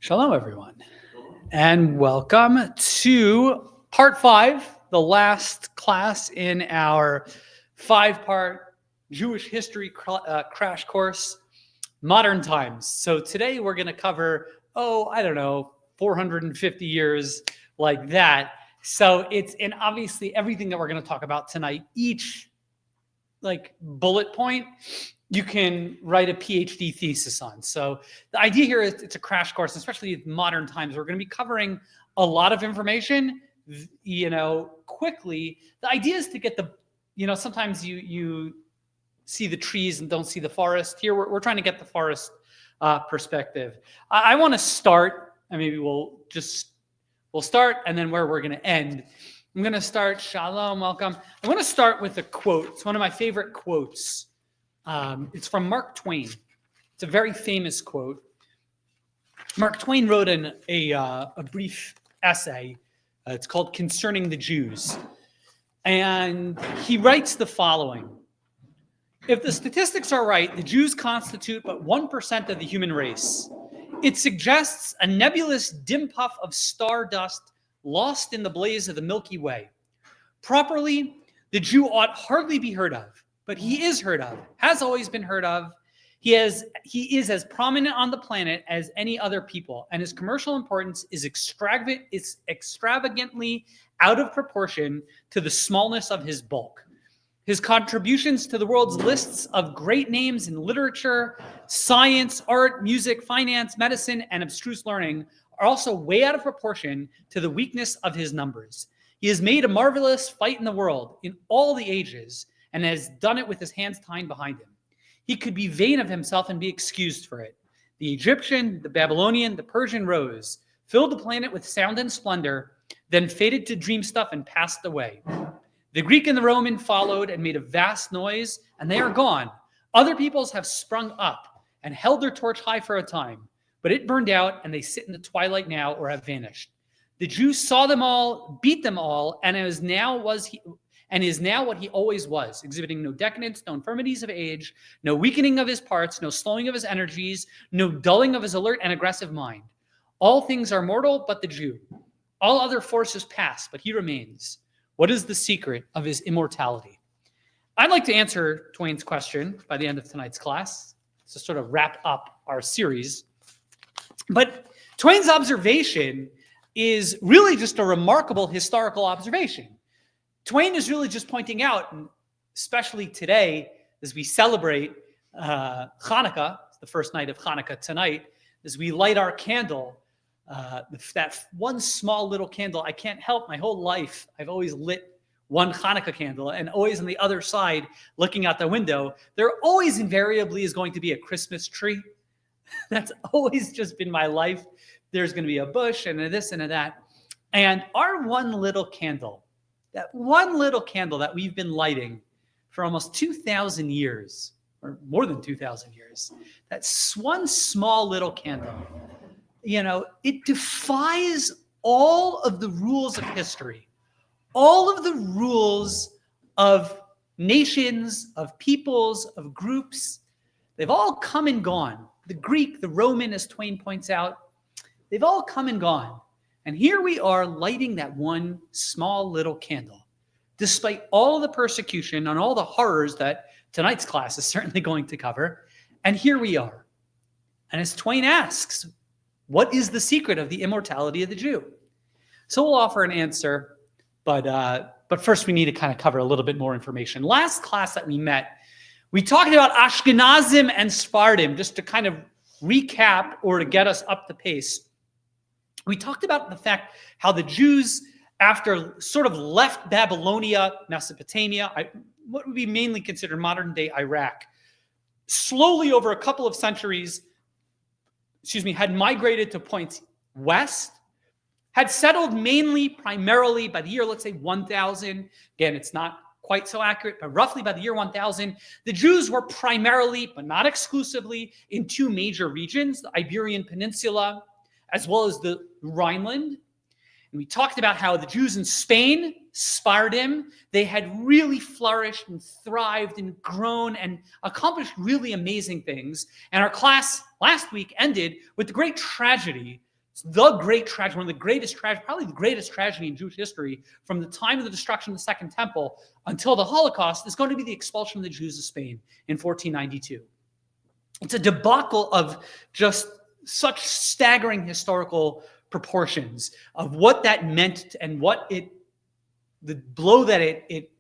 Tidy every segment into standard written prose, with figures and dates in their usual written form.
Shalom, everyone, and welcome to part 5, the last class in our 5-part Jewish history crash course, Modern Times. So today we're going to cover, 450 years like that. So and obviously everything that we're going to talk about tonight, each bullet point, you can write a PhD thesis on. So the idea here is it's a crash course, especially in modern times. We're going to be covering a lot of information, quickly. The idea is to get sometimes you see the trees and don't see the forest. Here, we're trying to get the forest perspective. I want to start, and maybe we'll start, and then where we're going to end. I'm going to start, Shalom, welcome. I want to start with a quote. It's one of my favorite quotes. It's from Mark Twain. It's a very famous quote. Mark Twain wrote a brief essay. It's called Concerning the Jews. And he writes the following. If the statistics are right, the Jews constitute but 1% of the human race. It suggests a nebulous dim puff of stardust lost in the blaze of the Milky Way. Properly, the Jew ought hardly be heard of. But he is heard of, has always been heard of. He is as prominent on the planet as any other people, and his commercial importance is extravagantly out of proportion to the smallness of his bulk. His contributions to the world's lists of great names in literature, science, art, music, finance, medicine, and abstruse learning are also way out of proportion to the weakness of his numbers. He has made a marvelous fight in the world in all the ages, and has done it with his hands tied behind him. He could be vain of himself and be excused for it. The Egyptian, the Babylonian, the Persian rose, filled the planet with sound and splendor, then faded to dream stuff and passed away. The Greek and the Roman followed and made a vast noise, and they are gone. Other peoples have sprung up and held their torch high for a time, but it burned out, and they sit in the twilight now or have vanished. The Jews saw them all, beat them all, and is now what he always was, exhibiting no decadence, no infirmities of age, no weakening of his parts, no slowing of his energies, no dulling of his alert and aggressive mind. All things are mortal but the Jew. All other forces pass, but he remains. What is the secret of his immortality? I'd like to answer Twain's question by the end of tonight's class, to sort of wrap up our series. But Twain's observation is really just a remarkable historical observation. Twain is really just pointing out, and especially today, as we celebrate Hanukkah, it's the first night of Hanukkah tonight, as we light our candle, that one small little candle, I can't help my whole life, I've always lit one Hanukkah candle, and always on the other side, looking out the window, there always invariably is going to be a Christmas tree. That's always just been my life. There's going to be a bush and a this and a that. And our one little candle, that one little candle that we've been lighting for almost 2,000 years, or more than 2,000 years, that's one small little candle, it defies all of the rules of history, all of the rules of nations, of peoples, of groups. They've all come and gone. The Greek, the Roman, as Twain points out, they've all come and gone. And here we are lighting that one small little candle, despite all the persecution and all the horrors that tonight's class is certainly going to cover. And here we are. And as Twain asks, what is the secret of the immortality of the Jew? So we'll offer an answer, but first we need to kind of cover a little bit more information. Last class that we met, we talked about Ashkenazim and Sefardim, just to kind of recap or to get us up the pace. We talked about the fact how the Jews, after sort of left Babylonia, Mesopotamia, what would be mainly considered modern-day Iraq, slowly over a couple of centuries, had migrated to points west, had settled primarily by the year, let's say 1000. Again, it's not quite so accurate, but roughly by the year 1000, the Jews were primarily, but not exclusively, in two major regions, the Iberian Peninsula, as well as the Rhineland. And we talked about how the Jews in Spain, Sefardim, they had really flourished and thrived and grown and accomplished really amazing things. And our class last week ended with the great tragedy It's the great tragedy, one of the greatest tragedy, probably the greatest tragedy in Jewish history, from the time of the destruction of the Second Temple until the Holocaust, is going to be the expulsion of the Jews of Spain in 1492. It's a debacle of just such staggering historical proportions of what that meant and the blow that it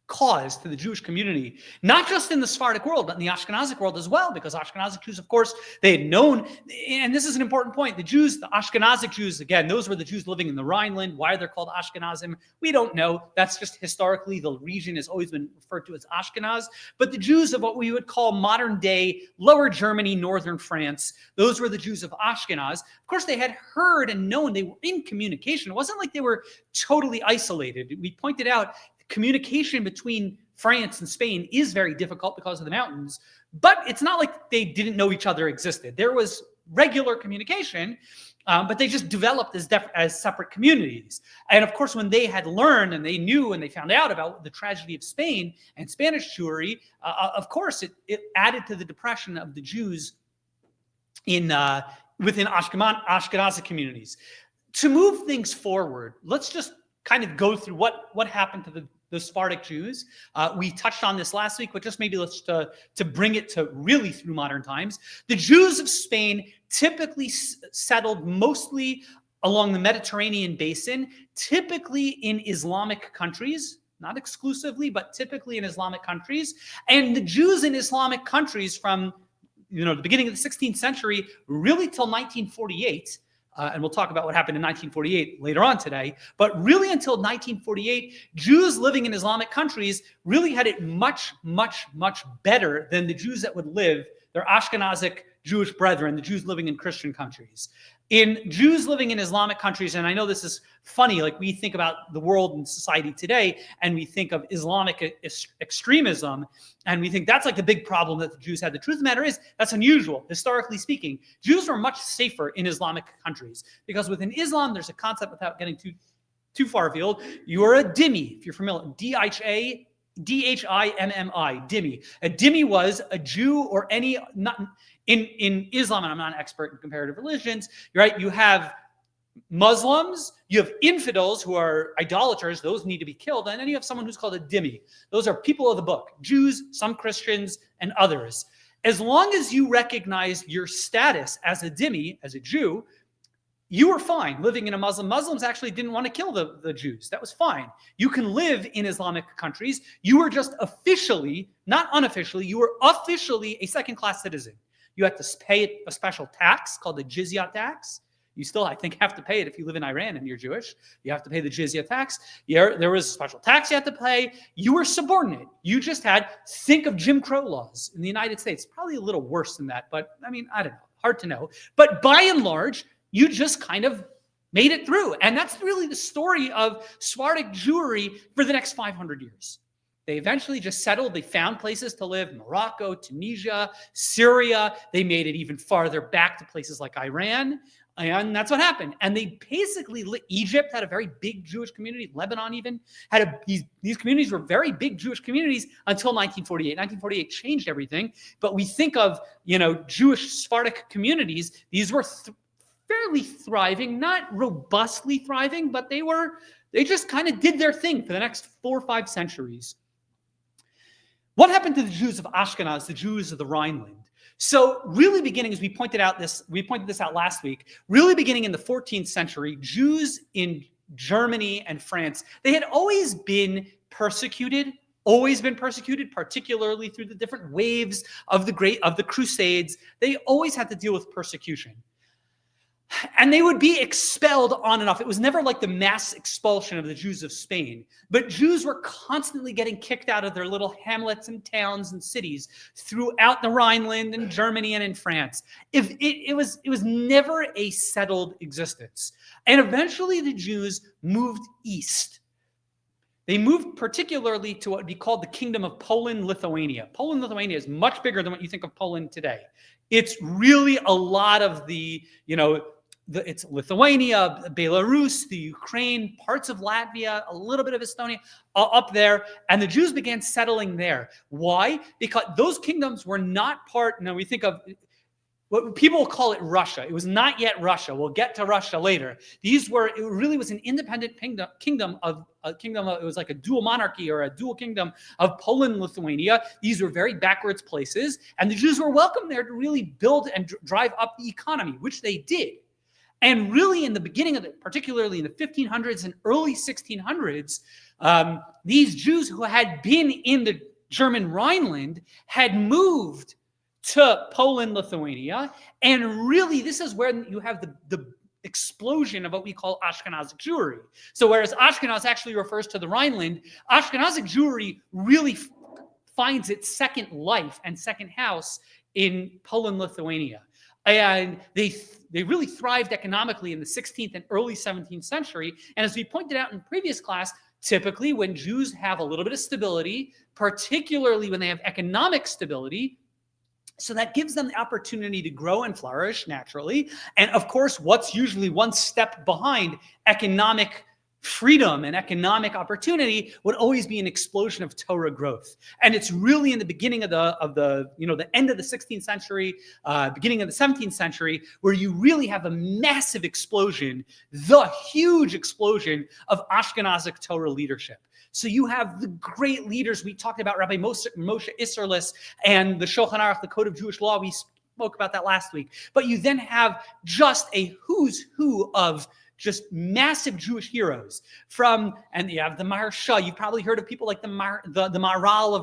caused to the Jewish community, not just in the Sephardic world, but in the Ashkenazic world as well, because Ashkenazic Jews, of course, they had known, and this is an important point, the Ashkenazic Jews, again, those were the Jews living in the Rhineland. Why they're called Ashkenazim, we don't know. That's just historically, the region has always been referred to as Ashkenaz. But the Jews of what we would call modern day Lower Germany, Northern France, those were the Jews of Ashkenaz. Of course, they had heard and known, they were in communication. It wasn't like they were totally isolated. We pointed out communication between France and Spain is very difficult because of the mountains, but it's not like they didn't know each other existed. There was regular communication, but they just developed as separate communities. And of course, when they had learned and they knew and they found out about the tragedy of Spain and Spanish Jewry, of course, it added to the depression of the Jews within Ashkenazic communities. To move things forward, let's just kind of go through what happened to the Sephardic Jews. We touched on this last week, but just maybe let's to bring it to really through modern times. The Jews of Spain typically settled mostly along the Mediterranean basin, typically in Islamic countries, not exclusively, but typically in Islamic countries. And the Jews in Islamic countries from the beginning of the 16th century, really till 1948, and we'll talk about what happened in 1948 later on today. But really until 1948, Jews living in Islamic countries really had it much, much, much better than the Jews that would live, their Ashkenazic Jewish brethren, the Jews living in Christian countries. In Jews living in Islamic countries, and I know this is funny, like we think about the world and society today, and we think of Islamic extremism, and we think that's like the big problem that the Jews had. The truth of the matter is, that's unusual, historically speaking. Jews were much safer in Islamic countries, because within Islam, there's a concept, without getting too far afield, you are a dhimmi, if you're familiar, D-H-I-M-M-I, dhimmi. A dhimmi was a Jew or any, not in Islam, and I'm not an expert in comparative religions, right? You have Muslims, you have infidels who are idolaters, those need to be killed, and then you have someone who's called a dhimmi. Those are people of the book, Jews, some Christians, and others. As long as you recognize your status as a dhimmi, as a Jew, you were fine living in a Muslim. Muslims actually didn't want to kill the Jews. That was fine. You can live in Islamic countries. You were just officially, not unofficially, you were officially a second-class citizen. You had to pay a special tax called the jizya tax. You still, I think, have to pay it if you live in Iran and you're Jewish. You have to pay the jizya tax. There was a special tax you had to pay. You were subordinate. You just think of Jim Crow laws in the United States. Probably a little worse than that, but I mean, I don't know. Hard to know. But by and large, you just kind of made it through. And that's really the story of Sephardic Jewry for the next 500 years. They eventually just settled. They found places to live, Morocco, Tunisia, Syria. They made it even farther back to places like Iran. And that's what happened. And they basically, Egypt had a very big Jewish community. Lebanon even had these communities were very big Jewish communities until 1948. 1948 changed everything. But we think of, Jewish Sephardic communities. These were fairly thriving, not robustly thriving, but they just kind of did their thing for the next 4 or 5 centuries. What happened to the Jews of Ashkenaz, the Jews of the Rhineland? So really beginning, as we pointed this out last week, really beginning in the 14th century, Jews in Germany and France, they had always been persecuted, particularly through the different waves of the Crusades. They always had to deal with persecution. And they would be expelled on and off. It was never like the mass expulsion of the Jews of Spain, but Jews were constantly getting kicked out of their little hamlets and towns and cities throughout the Rhineland and Germany and in France. It was never a settled existence. And eventually the Jews moved east. They moved particularly to what would be called the Kingdom of Poland-Lithuania. Poland-Lithuania is much bigger than what you think of Poland today. It's really a lot of it's Lithuania, Belarus, the Ukraine, parts of Latvia, a little bit of Estonia up there. And the Jews began settling there. Why? Because those kingdoms were not we think of what people call it Russia. It was not yet Russia. We'll get to Russia later. It really was an independent kingdom of, it was like a dual monarchy or a dual kingdom of Poland and Lithuania. These were very backwards places, and the Jews were welcome there to really build and drive up the economy, which they did. And really in the beginning of particularly in the 1500s and early 1600s, these Jews who had been in the German Rhineland had moved to Poland, Lithuania, and really this is where you have the explosion of what we call Ashkenazic Jewry. So whereas Ashkenaz actually refers to the Rhineland, Ashkenazic Jewry really finds its second life and second house in Poland, Lithuania. And they really thrived economically in the 16th and early 17th century. And as we pointed out in previous class, typically when Jews have a little bit of stability, particularly when they have economic stability, so that gives them the opportunity to grow and flourish naturally. And of course, what's usually one step behind economic freedom and economic opportunity would always be an explosion of Torah growth. And it's really in the beginning of the end of the 16th century, beginning of the 17th century, where you really have a massive explosion, the huge explosion of Ashkenazic Torah leadership. So you have the great leaders. We talked about Rabbi Moshe Isserles and the Shulchan Aruch, the Code of Jewish Law. We spoke about that last week. But you then have just a who's who of just massive Jewish heroes. And you have the Maharsha. You've probably heard of people like the Maharal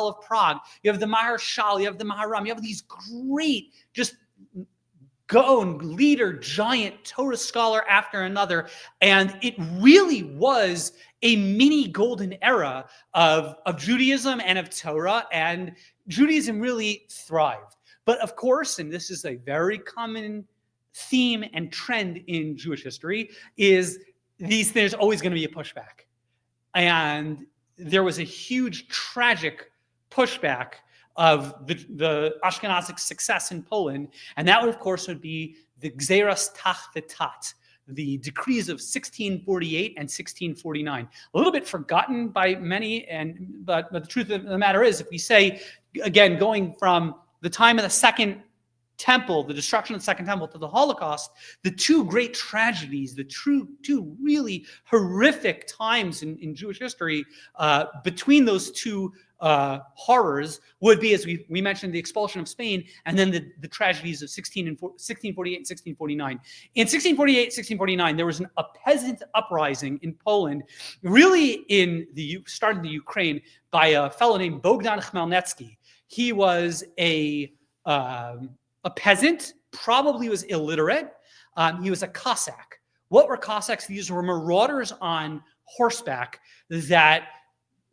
of Prague. You have the Maharshal. You have the Maharam. You have these great just Gaon, leader, giant Torah scholar after another. And it really was a mini golden era of Judaism and of Torah, and Judaism really thrived. But of course, and this is a very common theme and trend in Jewish history, is there's always going to be a pushback. And there was a huge, tragic pushback of the Ashkenazic success in Poland, and that would, of course, would be the Gzeras Tach, the decrees of 1648 and 1649. A little bit forgotten by many, but the truth of the matter is, if we say, again, going from the time of the Second Temple, the destruction of the Second Temple, to the Holocaust, the two great tragedies, the two really horrific times in Jewish history between those two horrors would be, as we mentioned, the expulsion of Spain, and then the tragedies of 1648 and 1649. In 1648, 1649, there was a peasant uprising in Poland, really started in the Ukraine, by a fellow named Bogdan Khmelnytsky. He was a peasant, probably was illiterate. He was a Cossack. What were Cossacks? These were marauders on horseback that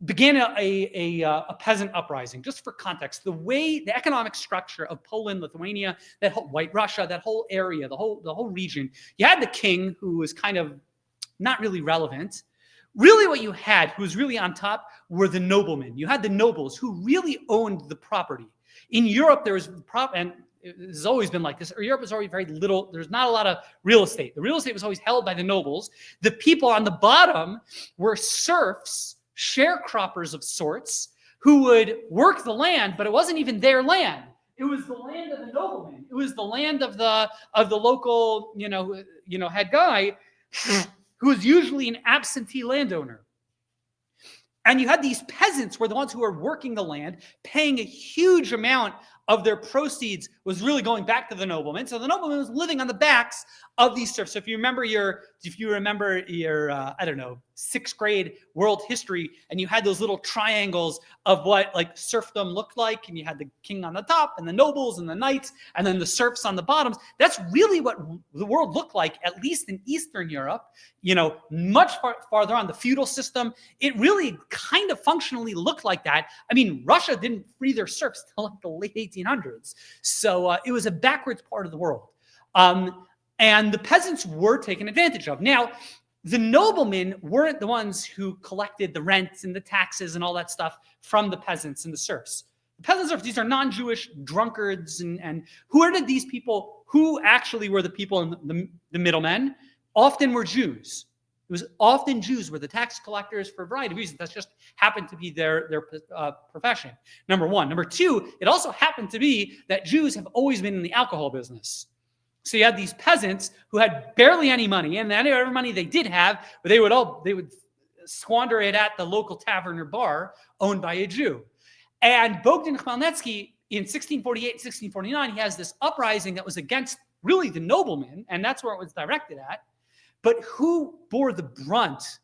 began a peasant uprising. Just for context, the economic structure of Poland, Lithuania, that whole White Russia, that whole area, the whole region, you had the king, who was kind of not really relevant. Really what you had, who was really on top, were the noblemen. You had the nobles who really owned the property. In Europe, there was and it's always been like this. Europe is always very little. There's not a lot of real estate. The real estate was always held by the nobles. The people on the bottom were serfs, sharecroppers of sorts, who would work the land, but it wasn't even their land. It was the land of the nobleman. It was the land of the local, head guy, who was usually an absentee landowner. And you had these peasants were the ones who were working the land, paying a huge amount of their proceeds was really going back to the nobleman. So the nobleman was living on the backs of these serfs. So if you remember your I don't know, 6th grade world history, and you had those little triangles of what like serfdom looked like, and you had the king on the top and the nobles and the knights and then the serfs on the bottoms. That's really what the world looked like, at least in Eastern Europe, much farther on, the feudal system. It really kind of functionally looked like that. I mean, Russia didn't free their serfs till like the late 1800s. So it was a backwards part of the world. And the peasants were taken advantage of. Now, the noblemen weren't the ones who collected the rents and the taxes and all that stuff from the peasants and the serfs. The peasants, these are non-Jewish drunkards. And who are these people? Who actually were the people in the middlemen? Often were Jews. It was often Jews were the tax collectors for a variety of reasons. That just happened to be their profession, number one. Number two, it also happened to be that Jews have always been in the alcohol business. So you had these peasants who had barely any money, and whatever money they did have, but they would squander it at the local tavern or bar owned by a Jew. And Bogdan Khmelnytsky in 1648, 1649, he has this uprising that was against really the noblemen, and that's where it was directed at. But who bore the brunt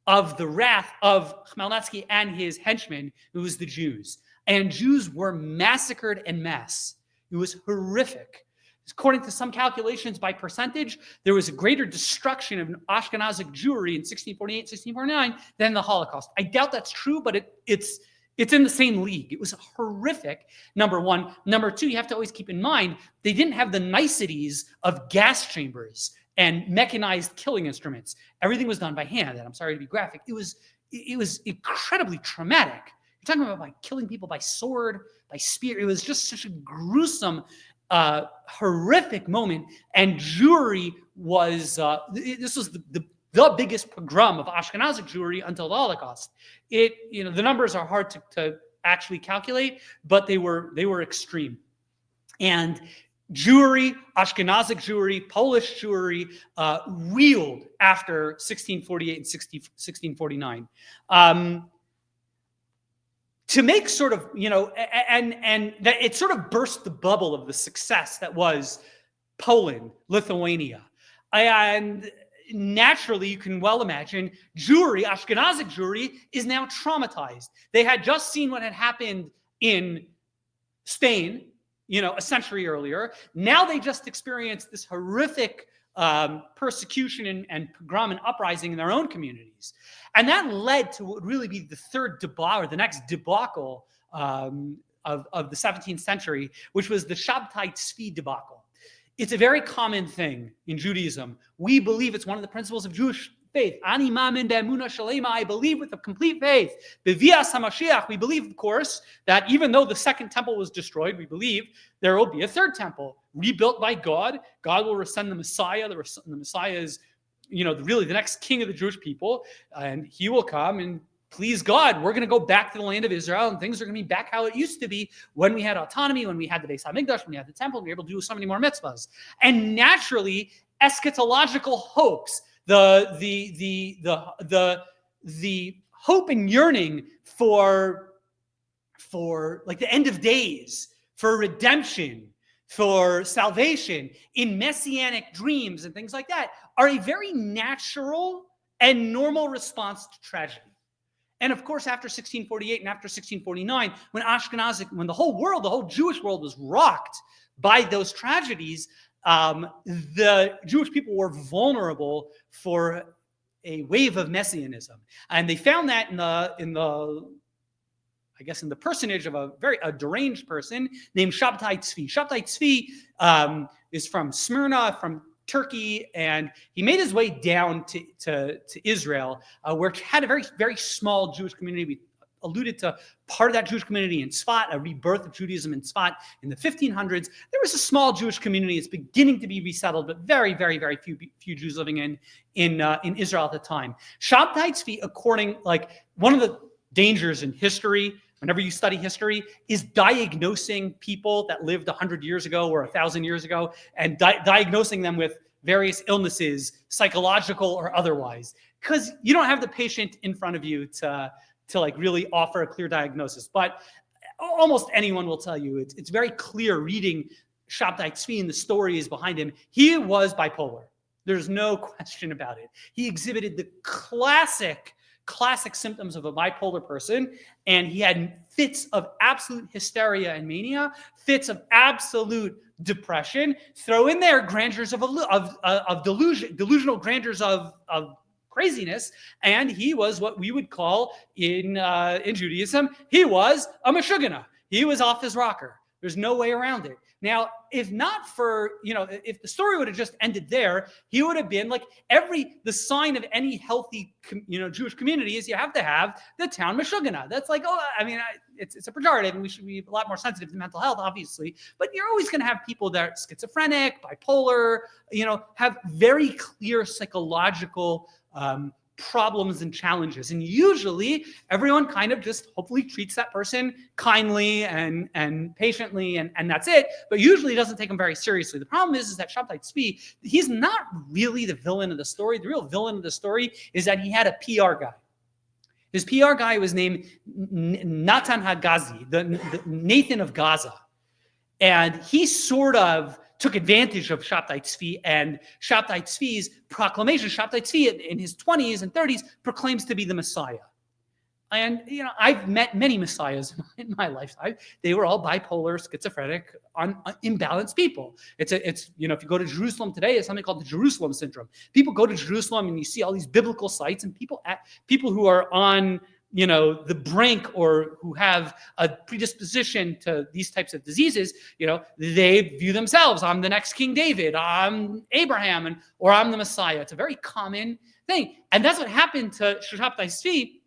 of the wrath of Khmelnytsky and his henchmen? It was the Jews. And Jews were massacred en masse. It was horrific. According to some calculations by percentage, there was a greater destruction of Ashkenazic Jewry in 1648, 1649 than the Holocaust. I doubt that's true, but it's in the same league. It was horrific, number one. Number two, you have to always keep in mind, they didn't have the niceties of gas chambers and mechanized killing instruments. Everything was done by hand, and I'm sorry to be graphic. It was incredibly traumatic. You're talking about like killing people by sword, by spear. It was just such a gruesome, horrific moment. And Jewry was, this was the biggest pogrom of Ashkenazic Jewry until the Holocaust. The numbers are hard to actually calculate, but they were extreme. And Jewry, Ashkenazic Jewry, Polish Jewry reeled after 1648 and 1649. To make sort of, and that it sort of burst the bubble of the success that was Poland, Lithuania. And naturally, you can well imagine, Jewry, Ashkenazic Jewry, is now traumatized. They had just seen what had happened in Spain, a century earlier. Now they just experienced this horrific persecution and pogrom and uprising in their own communities. And that led to what would really be the third debacle, or the next debacle of the 17th century, which was the Shabtai Tzvi debacle. It's a very common thing in Judaism. We believe it's one of the principles of Jewish faith. Ani ma'amin be'emunah shalema, I believe with a complete faith. Bevias HaMashiach, we believe, of course, that even though the second temple was destroyed, we believe there will be a third temple rebuilt by God. God will send the Messiah. The Messiah is, really the next king of the Jewish people, and he will come and please God, we're going to go back to the land of Israel, and things are going to be back how it used to be when we had autonomy, when we had the Beis HaMikdash, when we had the temple, we were able to do so many more mitzvahs. And naturally, eschatological hopes, the hope and yearning for like the end of days, for redemption, for salvation, in messianic dreams and things like that, are a very natural and normal response to tragedy. And of course, after 1648 and after 1649, when the whole Jewish world was rocked by those tragedies, the Jewish people were vulnerable for a wave of messianism. And they found that in the personage of a deranged person named Shabtai Tzvi. Shabtai Tzvi is from Smyrna, from Turkey, and he made his way down to Israel, where it had a very, very small Jewish community. We alluded to part of that Jewish community in Tzfat, a rebirth of Judaism in Tzfat in the 1500s. There was a small Jewish community. It's beginning to be resettled, but very, very, very few Jews living in Israel at the time. Shabtai Tzvi, one of the dangers in history, whenever you study history, is diagnosing people that lived 100 years ago or 1,000 years ago and diagnosing them with various illnesses, psychological or otherwise, because you don't have the patient in front of you to really offer a clear diagnosis. But almost anyone will tell you it's very clear reading Shabtai Tzvi and the stories behind him. He was bipolar. There's no question about it. He exhibited the classic symptoms of a bipolar person, and he had fits of absolute hysteria and mania, fits of absolute depression. Throw in there grandeurs of delusional grandeurs of craziness, and he was what we would call in Judaism, he was a meshugana. He was off his rocker. There's no way around it. Now, if not for, if the story would have just ended there, he would have been like the sign of any healthy, Jewish community is you have to have the town meshugana. That's like, it's a pejorative, and we should be a lot more sensitive to mental health, obviously. But you're always going to have people that are schizophrenic, bipolar, have very clear psychological problems and challenges. And usually everyone kind of just hopefully treats that person kindly and patiently, and that's it. But usually doesn't take them very seriously. The problem is that Shabtai Tzvi, he's not really the villain of the story. The real villain of the story is that he had a PR guy. His PR guy was named Natan Hagazi, the Nathan of Gaza. And he sort of took advantage of Shabtai Tzvi and Shabtai Tzvi's proclamation. Shabtai Tzvi in his 20s and 30s proclaims to be the Messiah. And, I've met many messiahs in my lifetime. They were all bipolar, schizophrenic, imbalanced people. It's if you go to Jerusalem today, it's something called the Jerusalem syndrome. People go to Jerusalem and you see all these biblical sites, and people who are on the brink or who have a predisposition to these types of diseases, they view themselves, I'm the next King David, I'm Abraham, or I'm the Messiah. It's a very common thing. And that's what happened to Shabtai Tzvi.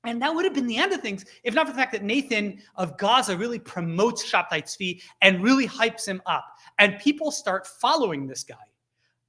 And that would have been the end of things if not for the fact that Nathan of Gaza really promotes Shabtai Tzvi and really hypes him up. And people start following this guy.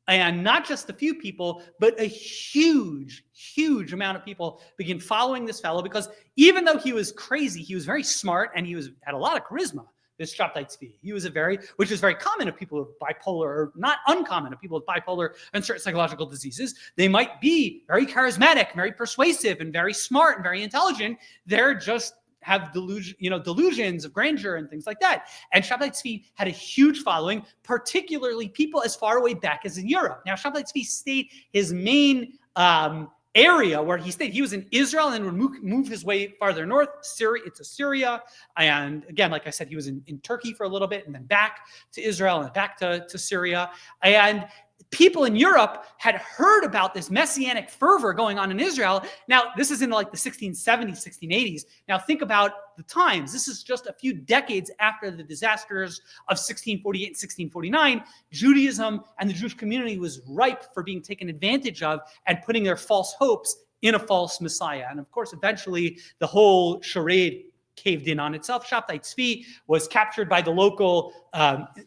And not just a few people, but a huge, huge amount of people begin following this fellow, because even though he was crazy, he was very smart and he had a lot of charisma, this Shabtai Tzvi. He was which is very common of people with bipolar, or not uncommon of people with bipolar and certain psychological diseases. They might be very charismatic, very persuasive, and very smart and very intelligent. They're just have delusions of grandeur and things like that. And Shabtai Tzvi had a huge following, particularly people as far away back as in Europe. Now, Shabtai Tzvi stayed his main area where he stayed. He was in Israel and would move his way farther north, Syria. And again, like I said, he was in Turkey for a little bit and then back to Israel and back to Syria. And people in Europe had heard about this messianic fervor going on in Israel. Now, this is in like the 1670s, 1680s. Now, think about the times. This is just a few decades after the disasters of 1648 and 1649. Judaism and the Jewish community was ripe for being taken advantage of and putting their false hopes in a false Messiah. And of course, eventually, the whole charade caved in on itself. Shabtai Tzvi was captured by the local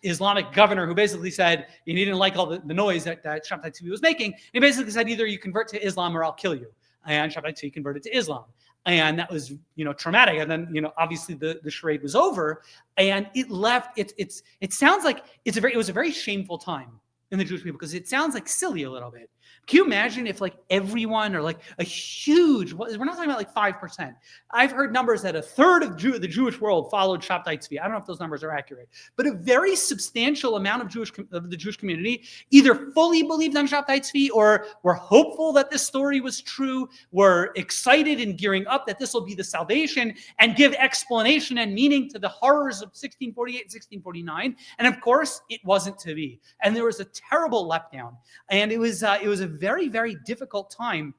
Islamic governor, who basically said, he didn't like all the noise that Shabtai Tzvi was making. He basically said, either you convert to Islam or I'll kill you. And Shabtai Tzvi converted to Islam. And that was, traumatic. And then, obviously the charade was over, and it left. It sounds like it was a very shameful time in the Jewish people, because it sounds like silly a little bit. Can you imagine if everyone, or a huge, we're not talking about 5%. I've heard numbers that a third of the Jewish world followed Shabtai Tzvi. I don't know if those numbers are accurate, but a very substantial amount of the Jewish community either fully believed on Shabtai Tzvi, or were hopeful that this story was true, were excited and gearing up that this will be the salvation and give explanation and meaning to the horrors of 1648 and 1649. And of course, it wasn't to be. And there was a terrible letdown. And it was a very, very difficult time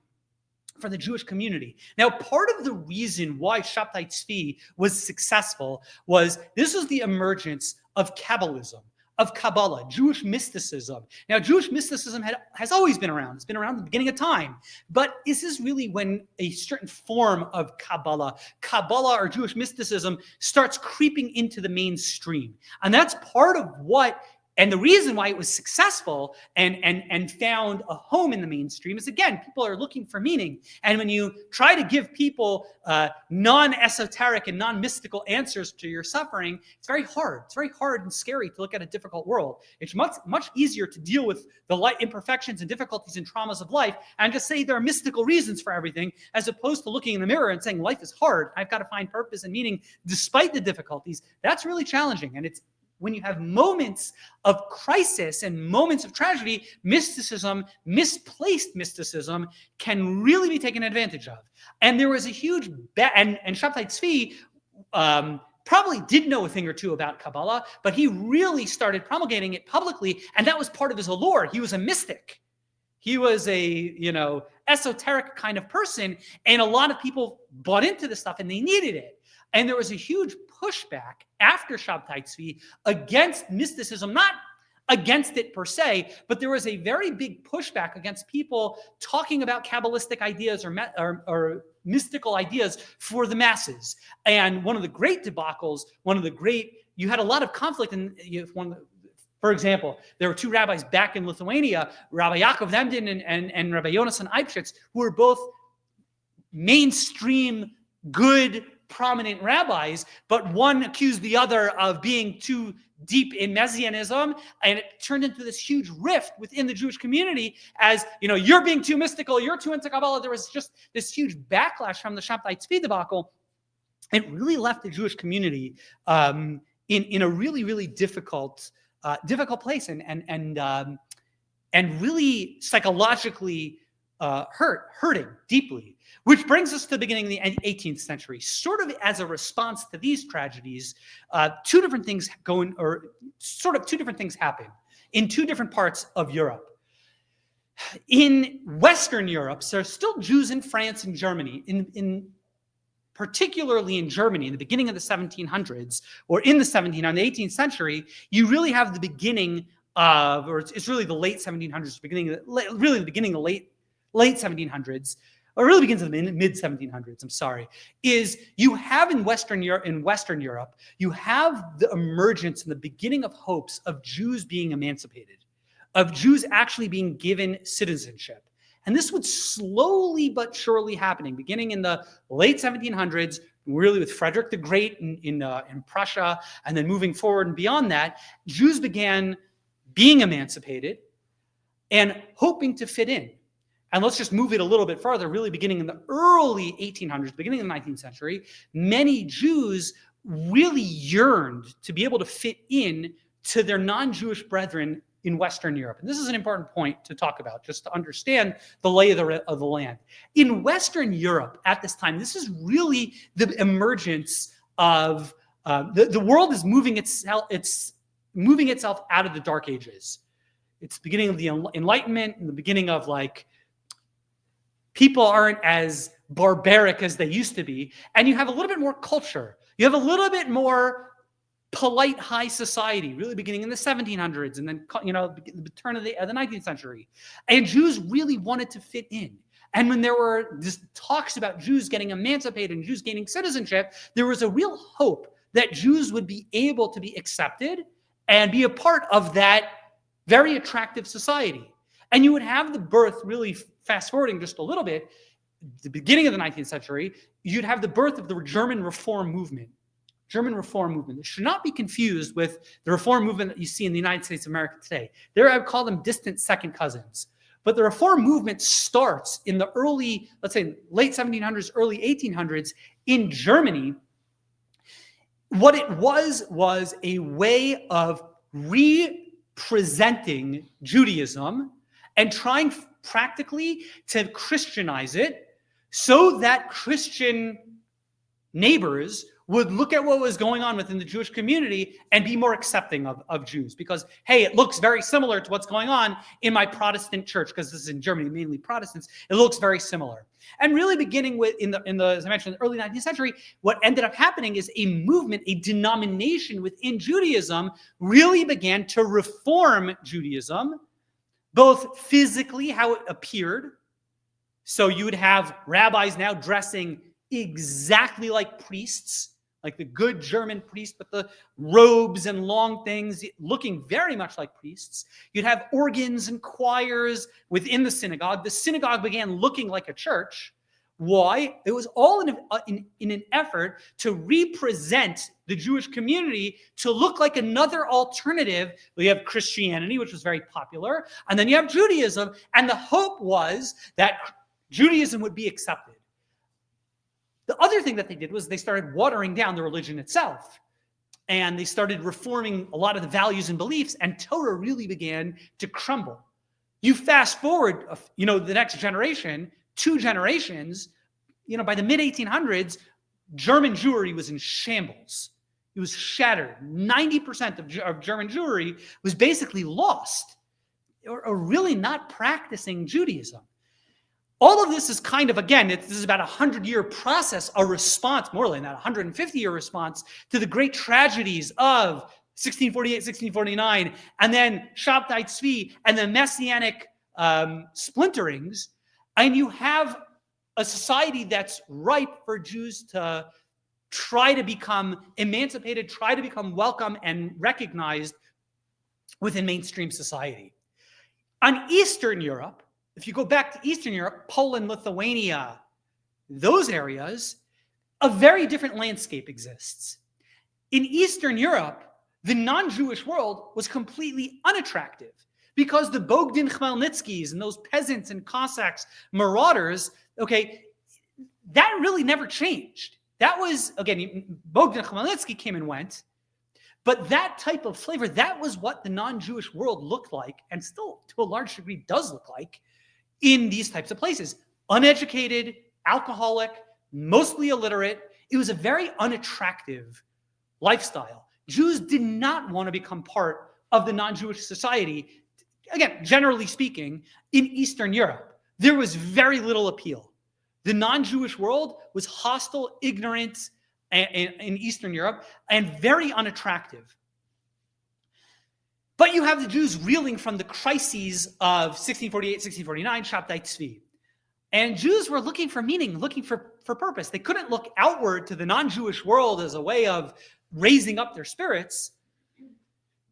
for the Jewish community. Now, part of the reason why Shabtai Tzvi was successful was this was the emergence of Kabbalism, of Kabbalah, Jewish mysticism. Now, Jewish mysticism has always been around. It's been around the beginning of time. But this is really when a certain form of Kabbalah or Jewish mysticism starts creeping into the mainstream. And that's part of and the reason why it was successful and found a home in the mainstream is, again, people are looking for meaning. And when you try to give people non-esoteric and non-mystical answers to your suffering, it's very hard. It's very hard and scary to look at a difficult world. It's much, much easier to deal with the imperfections and difficulties and traumas of life and just say there are mystical reasons for everything, as opposed to looking in the mirror and saying life is hard. I've got to find purpose and meaning despite the difficulties. That's really challenging. And it's when you have moments of crisis and moments of tragedy, mysticism, misplaced mysticism, can really be taken advantage of. And there was a huge and Shabtai Tzvi probably did know a thing or two about Kabbalah, but he really started promulgating it publicly, and that was part of his allure. He was a mystic. He was a, esoteric kind of person, and a lot of people bought into this stuff, and they needed it. And there was a huge pushback after Shabtai Tzvi against mysticism, not against it per se, but there was a very big pushback against people talking about Kabbalistic ideas or mystical ideas for the masses. And one of the great debacles, you had a lot of conflict, and For example, there were two rabbis back in Lithuania, Rabbi Yaakov Demdin and Rabbi Yonasan Eibschitz, who were both mainstream, good, prominent rabbis, but one accused the other of being too deep in Messianism, and it turned into this huge rift within the Jewish community as, you're being too mystical, you're too into Kabbalah. There was just this huge backlash from the Shabtai Tzvi debacle. It really left the Jewish community in a really, really difficult place and really psychologically hurting deeply. Which brings us to the beginning of the 18th century. Sort of as a response to these tragedies, two different things happen in two different parts of Europe. In Western Europe, so there's still Jews in France and Germany, particularly in Germany in the beginning of the 1700s, or in the 18th century, you really have the beginning of, or it's really the late 1700s, the beginning of the late 1700s, or really begins in the mid 1700s, I'm sorry, is you have in Western Europe, you have the emergence and the beginning of hopes of Jews being emancipated, of Jews actually being given citizenship. And this would slowly but surely happening, beginning in the late 1700s, really with Frederick the Great in Prussia, and then moving forward and beyond that, Jews began being emancipated and hoping to fit in. And let's just move it a little bit farther, really beginning in the early 1800s, beginning of the 19th century, many Jews really yearned to be able to fit in to their non-Jewish brethren in Western Europe. And this is an important point to talk about, just to understand the lay of the land. In Western Europe at this time, this is really the emergence of, the world is moving itself out of the Dark Ages. It's the beginning of the Enlightenment and the beginning of people aren't as barbaric as they used to be. And you have a little bit more culture. You have a little bit more polite high society, really beginning in the 1700s and then, the turn of the 19th century. And Jews really wanted to fit in. And when there were talks about Jews getting emancipated and Jews gaining citizenship, there was a real hope that Jews would be able to be accepted and be a part of that very attractive society. And you would have the birth, really fast forwarding just a little bit, the beginning of the 19th century, you'd have the birth of the German Reform movement. It should not be confused with the Reform movement that you see in the United States of America today. There, I would call them distant second cousins. But the Reform movement starts in the early, let's say, late 1700s, early 1800s in Germany. What it was a way of representing Judaism and trying practically to Christianize it so that Christian neighbors would look at what was going on within the Jewish community and be more accepting of Jews. Because, hey, it looks very similar to what's going on in my Protestant church, because this is in Germany, mainly Protestants. It looks very similar. And really beginning with, in the as I mentioned, the early 19th century, what ended up happening is a movement, a denomination within Judaism really began to reform Judaism, both physically, how it appeared. So you would have rabbis now dressing exactly like priests, like the good German priest with the robes and long things, looking very much like priests. You'd have organs and choirs within the synagogue. The synagogue began looking like a church. Why? It was all in an effort to represent the Jewish community to look like another alternative. We have Christianity, which was very popular, and then you have Judaism, and the hope was that Judaism would be accepted. The other thing that they did was they started watering down the religion itself, and they started reforming a lot of the values and beliefs, and Torah really began to crumble. You fast forward, the next generation, 2 generations, by the mid-1800s, German Jewry was in shambles. It was shattered. 90% of German Jewry was basically lost, or really not practicing Judaism. All of this is kind of, again, this is about a 100-year process, a response, more than that, 150-year response to the great tragedies of 1648, 1649, and then Shabtai Tzvi, and the Messianic splinterings. And you have a society that's ripe for Jews to try to become emancipated, try to become welcome and recognized within mainstream society. On Eastern Europe, if you go back to Eastern Europe, Poland, Lithuania, those areas, a very different landscape exists. In Eastern Europe, the non-Jewish world was completely unattractive because the Bogdan Khmelnytskys and those peasants and Cossacks, marauders, okay, that really never changed. That was, again, Bogdan Khmelnytsky came and went, but that type of flavor, that was what the non-Jewish world looked like, and still to a large degree does look like in these types of places. Uneducated, alcoholic, mostly illiterate. It was a very unattractive lifestyle. Jews did not want to become part of the non-Jewish society. Again, generally speaking, in Eastern Europe, there was very little appeal. The non-Jewish world was hostile, ignorant in Eastern Europe, and very unattractive. But you have the Jews reeling from the crises of 1648, 1649, Shabtai Tzvi. And Jews were looking for meaning, looking for purpose. They couldn't look outward to the non-Jewish world as a way of raising up their spirits.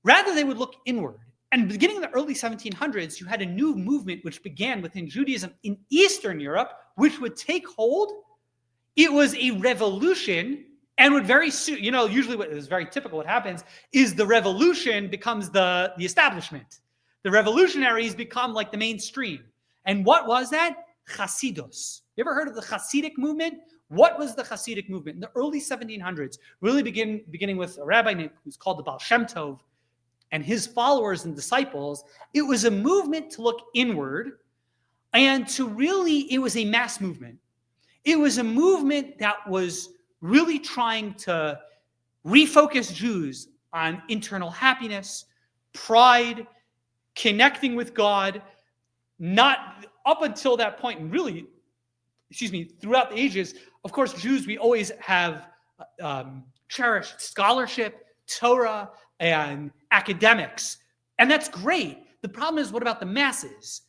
Rather, they would look inward. And beginning in the early 1700s, you had a new movement which began within Judaism in Eastern Europe, which would take hold. It was a revolution, and would very soon, usually what is very typical, what happens is the revolution becomes the establishment. The revolutionaries become like the mainstream. And what was that? Hasidus. You ever heard of the Hasidic movement? What was the Hasidic movement? In the early 1700s, really beginning with a rabbi who's called the Baal Shem Tov and his followers and disciples, it was a movement to look inward and it was a mass movement. It was a movement that was really trying to refocus Jews on internal happiness, pride, connecting with God, not up until that point, and really, throughout the ages, of course, Jews, we always have cherished scholarship, Torah, and academics. And that's great. The problem is, what about the masses?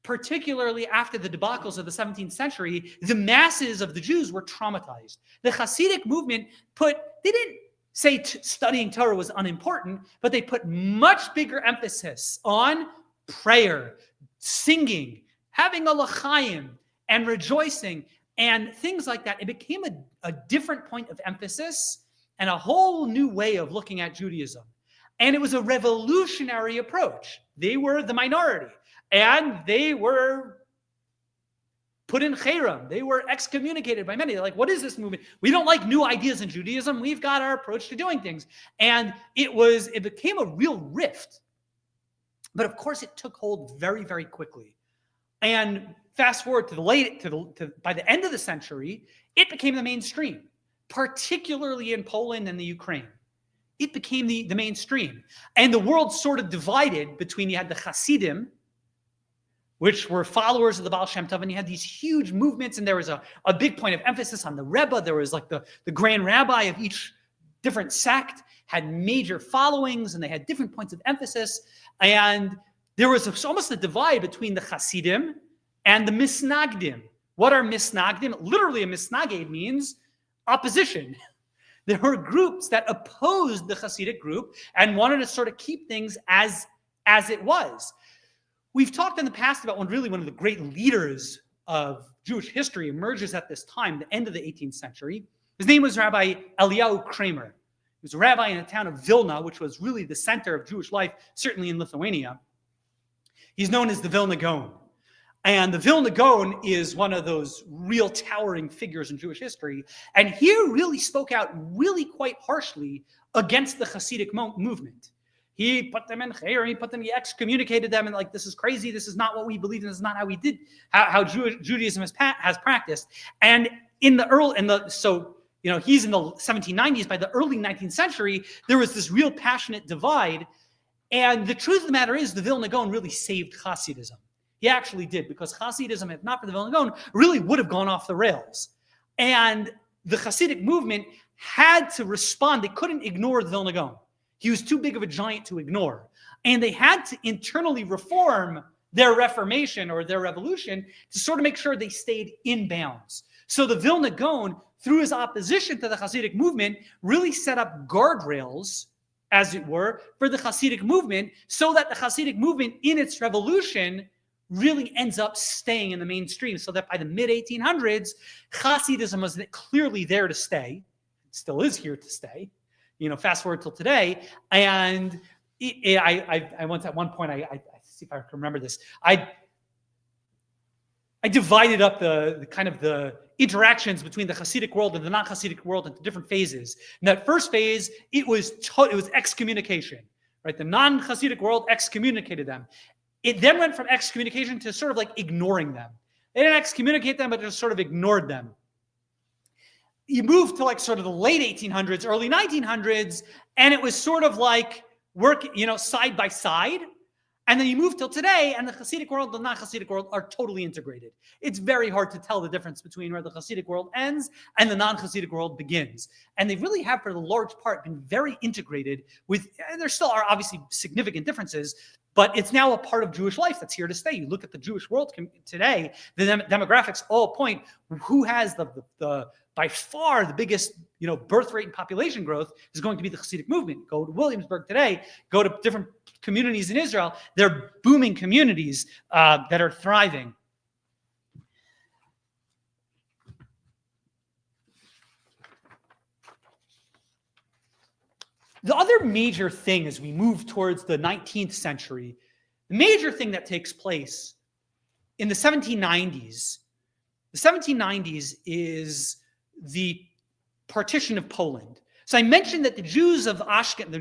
Particularly after the debacles of the 17th century, the masses of the Jews were traumatized. The Hasidic movement they didn't say studying Torah was unimportant, but they put much bigger emphasis on prayer, singing, having a l'chaim, and rejoicing, and things like that. It became a different point of emphasis and a whole new way of looking at Judaism. And it was a revolutionary approach. They were the minority, and they were put in cherem. They were excommunicated by many. They're like, what is this movement? We don't like new ideas in Judaism. We've got our approach to doing things. And it became a real rift. But of course, it took hold very, very quickly. And fast forward by the end of the century, it became the mainstream, particularly in Poland and the Ukraine. It became the mainstream. And the world sort of divided between, you had the Hasidim, which were followers of the Baal Shem Tov, and you had these huge movements, and there was a big point of emphasis on the Rebbe. There was like the grand rabbi of each different sect had major followings, and they had different points of emphasis. And there was almost a divide between the Hasidim and the Misnagdim. What are Misnagdim? Literally, a Misnagid means opposition. There were groups that opposed the Hasidic group and wanted to sort of keep things as it was. We've talked in the past about one of the great leaders of Jewish history emerges at this time, the end of the 18th century. His name was Rabbi Eliyahu Kramer. He was a rabbi in the town of Vilna, which was really the center of Jewish life, certainly in Lithuania. He's known as the Vilna Gaon. And the Vilna Gaon is one of those real towering figures in Jewish history. And he really spoke out really quite harshly against the Hasidic movement. He put them in cherem, he excommunicated them, and like, this is crazy. This is not what we believe, and this is not how we did, how Judaism has practiced. And he's in the 1790s. By the early 19th century, there was this real passionate divide. And the truth of the matter is, the Vilna Gaon really saved Hasidism. He actually did, because Hasidism, if not for the Vilna Gaon, really would have gone off the rails. And the Hasidic movement had to respond. They couldn't ignore the Vilna Gaon. He was too big of a giant to ignore. And they had to internally reform their reformation or their revolution to sort of make sure they stayed in bounds. So the Vilna Gaon, through his opposition to the Hasidic movement, really set up guardrails as it were, for the Hasidic movement, so that the Hasidic movement in its revolution really ends up staying in the mainstream, so that by the mid-1800s, Hasidism was clearly there to stay. It still is here to stay. Fast forward till today, and I once at one point, I see if I can remember this. I divided up the kind of the interactions between the Hasidic world and the non-Hasidic world into different phases. In that first phase, it was excommunication, right? The non-Hasidic world excommunicated them. It then went from excommunication to sort of like ignoring them. They didn't excommunicate them, but just sort of ignored them. You moved to like sort of the late 1800s, early 1900s, and it was sort of like side by side. And then you move till today, and the Hasidic world and the non-Hasidic world are totally integrated. It's very hard to tell the difference between where the Hasidic world ends and the non-Hasidic world begins. And they really have, for the large part, been very integrated with, and there still are obviously significant differences, but it's now a part of Jewish life that's here to stay. You look at the Jewish world today, the demographics all point who has the by far the biggest birth rate and population growth is going to be the Hasidic movement. Go to Williamsburg today, go to different communities in Israel. They're booming communities that are thriving. The other major thing as we move towards the 19th century, the major thing that takes place in the 1790s, is the partition of Poland. So I mentioned that the Jews of Ashkenaz, the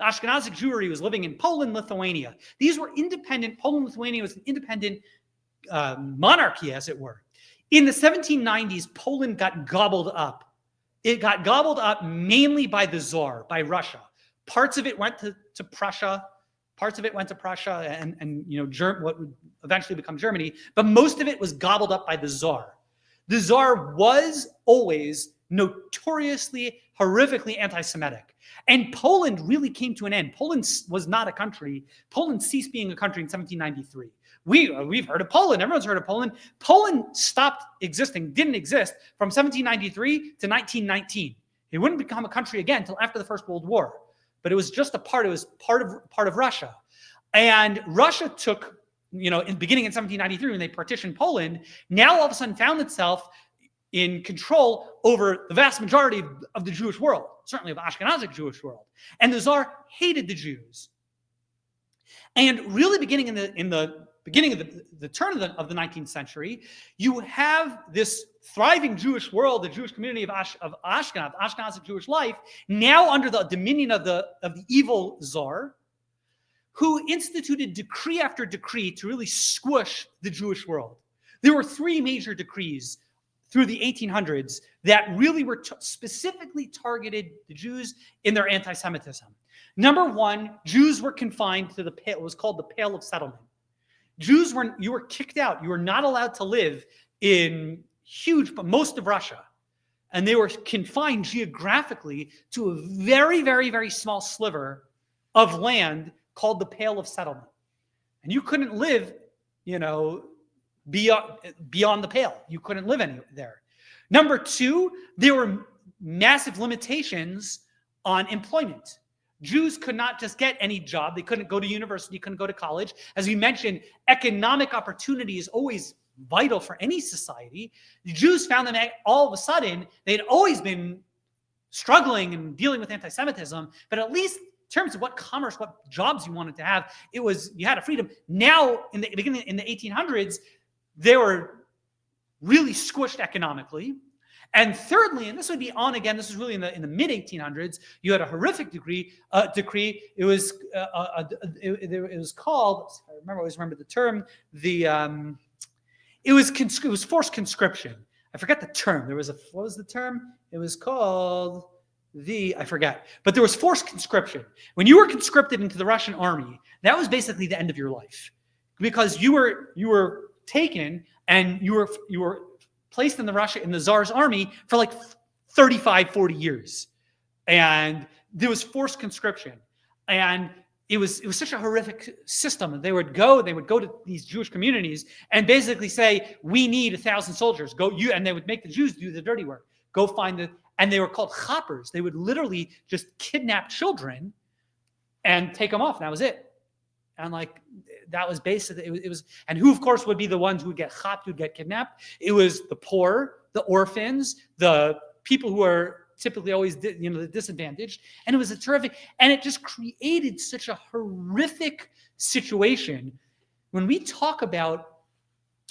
Ashkenazic Jewry was living in Poland, Lithuania. These were independent. Poland, Lithuania was an independent monarchy, as it were. In the 1790s, Poland got gobbled up. It got gobbled up mainly by the Tsar, by Russia. Parts of it went to Prussia. Parts of it went to Prussia and what would eventually become Germany. But most of it was gobbled up by the Tsar. The Tsar was always notoriously, horrifically anti-Semitic. And Poland really came to an end. Poland was not a country. Poland ceased being a country in 1793. We've heard of Poland. Everyone's heard of Poland. Poland didn't exist from 1793 to 1919. It wouldn't become a country again until after the First World War. But it was just part of Russia. And Russia took, beginning in 1793 when they partitioned Poland, now all of a sudden found itself in control over the vast majority of the Jewish world, certainly of the Ashkenazic Jewish world. And the Tsar hated the Jews. And really beginning in the beginning of the turn of the 19th century, you have this thriving Jewish world, the Jewish community of Ashkenaz, Ashkenazic Jewish life, now under the dominion of the evil Tsar, who instituted decree after decree to really squish the Jewish world. There were three major decrees through the 1800s that really were specifically targeted the Jews in their anti-Semitism. Number one, Jews were confined to what was called the Pale of Settlement. You were kicked out. You were not allowed to live in most of Russia. And they were confined geographically to a very, very, very small sliver of land called the Pale of Settlement. And you couldn't live, beyond the Pale. You couldn't live there. Number two, there were massive limitations on employment. Jews could not just get any job. They couldn't go to university, couldn't go to college. As we mentioned, economic opportunity is always vital for any society. The Jews found that all of a sudden, they'd always been struggling and dealing with anti-Semitism, but at least in terms of what jobs you wanted to have, you had a freedom. Now, in the 1800s, they were really squished economically. And thirdly, and this would be on again, this is really in the mid 1800s, you had a horrific decree. It was called, I always remember the term, it was forced conscription. I forget the term. What was the term? It was called I forget. But there was forced conscription. When you were conscripted into the Russian army, that was basically the end of your life, because you were taken and you were placed in the Tsar's army for like 35, 40 years. And there was forced conscription. And it was such a horrific system. They would go to these Jewish communities and basically say, we need 1,000 soldiers. And they would make the Jews do the dirty work. and they were called chappers. They would literally just kidnap children and take them off, and that was it. And like, that was basically, it was, and who of course would be the ones who would get chapped, who would get kidnapped? It was the poor, the orphans, the people who are typically always, the disadvantaged. And it was a terrific, and it just created such a horrific situation. When we talk about,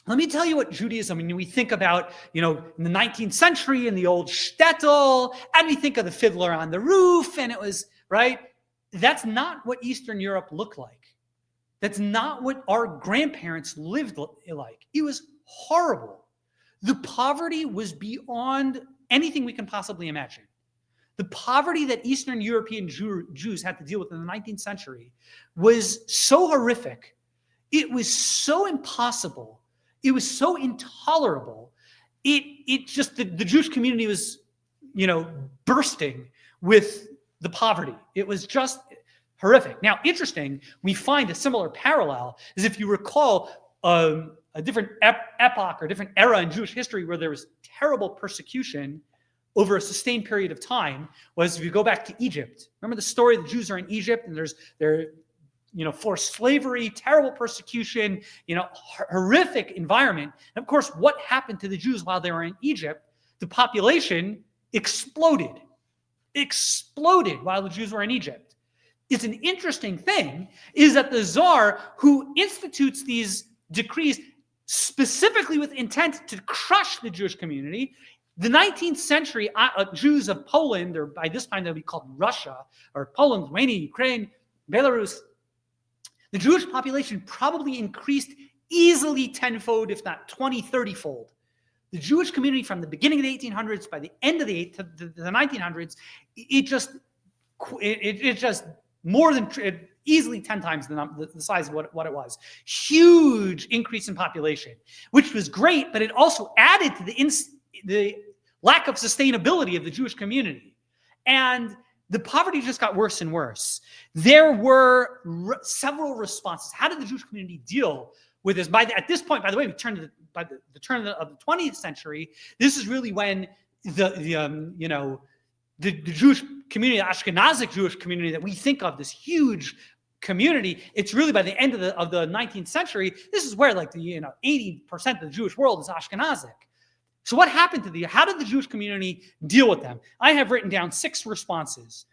let me tell you what Judaism, we think about, in the 19th century in the old shtetl, and we think of the Fiddler on the Roof, and it was, right? That's not what Eastern Europe looked like. That's not what our grandparents lived like. It was horrible. The poverty was beyond anything we can possibly imagine. The poverty that Eastern European Jews had to deal with in the 19th century was so horrific. It was so impossible. It was so intolerable. It just, the Jewish community was, bursting with the poverty. It was just horrific. Now, interesting, we find a similar parallel is if you recall a different epoch or different era in Jewish history where there was terrible persecution over a sustained period of time was if you go back to Egypt. Remember the story, the Jews are in Egypt and they're forced slavery, terrible persecution, horrific environment. And of course, what happened to the Jews while they were in Egypt? The population exploded while the Jews were in Egypt. It's an interesting thing is that the Tsar, who institutes these decrees specifically with intent to crush the Jewish community, the 19th century Jews of Poland, or by this time they'll be called Russia, or Poland, Lithuania, Ukraine, Belarus, the Jewish population probably increased easily tenfold, if not 20, 30-fold. The Jewish community from the beginning of the 1800s, by the end of the 1900s, it just more than easily 10 times the size of what it was. Huge increase in population, which was great, but it also added to the lack of sustainability of the Jewish community. And the poverty just got worse and worse. There were several responses. How did the Jewish community deal with this? At this point, by the way, by the turn of the 20th century, this is really when the Jewish community, the Ashkenazic Jewish community that we think of, this huge community, it's really by the end of the 19th century, this is where 80% of the Jewish world is Ashkenazic. So what happened how did the Jewish community deal with them? I have written down 6 responses.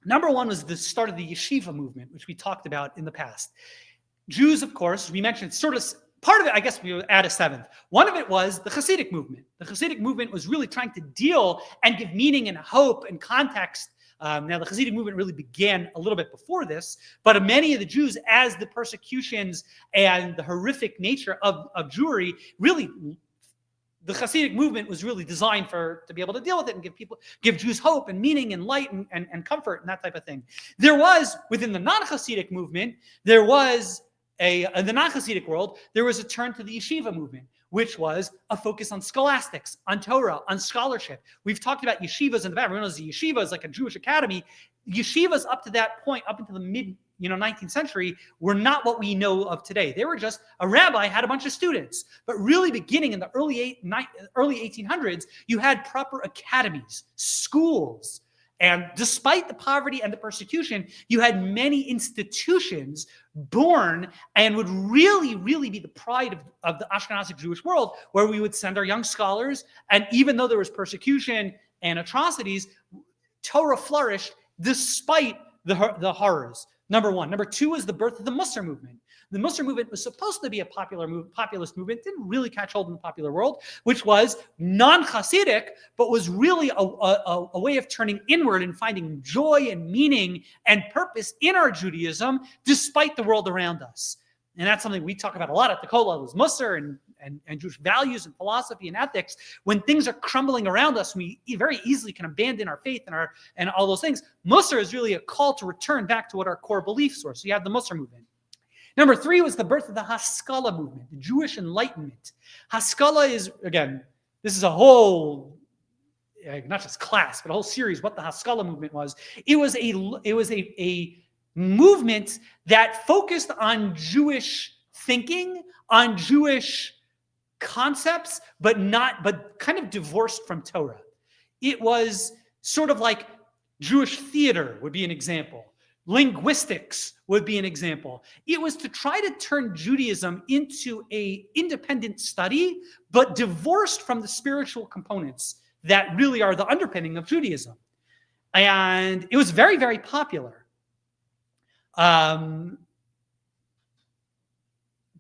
Number one was the start of the yeshiva movement, which we talked about in the past. Jews, of course, we mentioned part of it, I guess we would add a 7th. One of it was the Hasidic movement. The Hasidic movement was really trying to deal and give meaning and hope and context. Now, the Hasidic movement really began a little bit before this, but many of the Jews, as the persecutions and the horrific nature of Jewry, really, the Hasidic movement was really designed to be able to deal with it and give Jews hope and meaning and light and comfort and that type of thing. There was, within the non-Hasidic movement, in the non-Hasidic world, there was a turn to the yeshiva movement, which was a focus on scholastics, on Torah, on scholarship. We've talked about yeshivas in the past. Everyone knows the yeshiva is like a Jewish academy. Yeshivas up to that point, up into the mid 19th century, were not what we know of today. They were just a rabbi had a bunch of students. But really beginning in the early 1800s, you had proper academies, schools. And despite the poverty and the persecution, you had many institutions born and would really, really be the pride of the Ashkenazic Jewish world, where we would send our young scholars. And even though there was persecution and atrocities, Torah flourished despite the horrors. Number one. Number two is the birth of the Musar movement. The Musar movement was supposed to be a populist movement, didn't really catch hold in the popular world, which was non-Hasidic, but was really a way of turning inward and finding joy and meaning and purpose in our Judaism, despite the world around us. And that's something we talk about a lot at the Kollel, is Musar and Jewish values and philosophy and ethics. When things are crumbling around us, we very easily can abandon our faith and all those things. Musar is really a call to return back to what our core beliefs were. So you have the Musar movement. Number 3 was the birth of the Haskalah movement, the Jewish Enlightenment. Haskalah is, again, this is a whole, not just class, but a whole series, what the Haskalah movement was. It was a movement that focused on Jewish thinking, on Jewish concepts, but kind of divorced from Torah. It was sort of like Jewish theater would be an example. Linguistics would be an example. It was to try to turn Judaism into an independent study, but divorced from the spiritual components that really are the underpinning of Judaism. And it was very, very popular.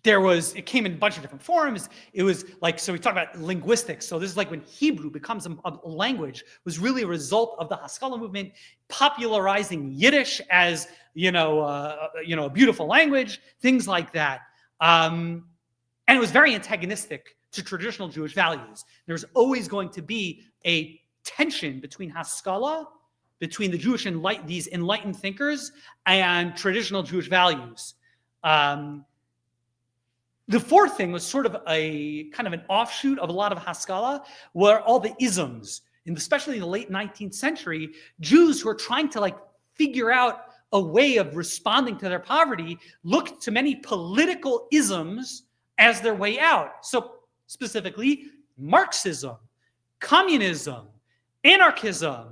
It came in a bunch of different forms. It was like, so we talk about linguistics. So this is like when Hebrew becomes a language, was really a result of the Haskalah movement, popularizing Yiddish as, a beautiful language, things like that. And it was very antagonistic to traditional Jewish values. There's always going to be a tension between Haskalah, between the Jewish these enlightened thinkers, and traditional Jewish values. The fourth thing was sort of a kind of an offshoot of a lot of Haskalah, were all the isms. And especially in the late 19th century, Jews who are trying to figure out a way of responding to their poverty looked to many political isms as their way out. So specifically, Marxism, communism, anarchism,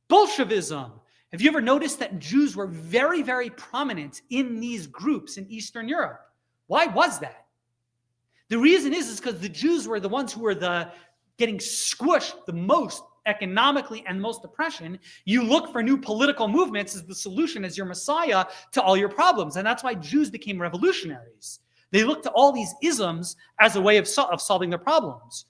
Bolshevism. Have you ever noticed that Jews were very, very prominent in these groups in Eastern Europe? Why was that? The reason is because the Jews were the ones who were getting squished the most economically and most oppression. You look for new political movements as the solution, as your messiah to all your problems. And that's why Jews became revolutionaries. They looked to all these isms as a way of solving their problems.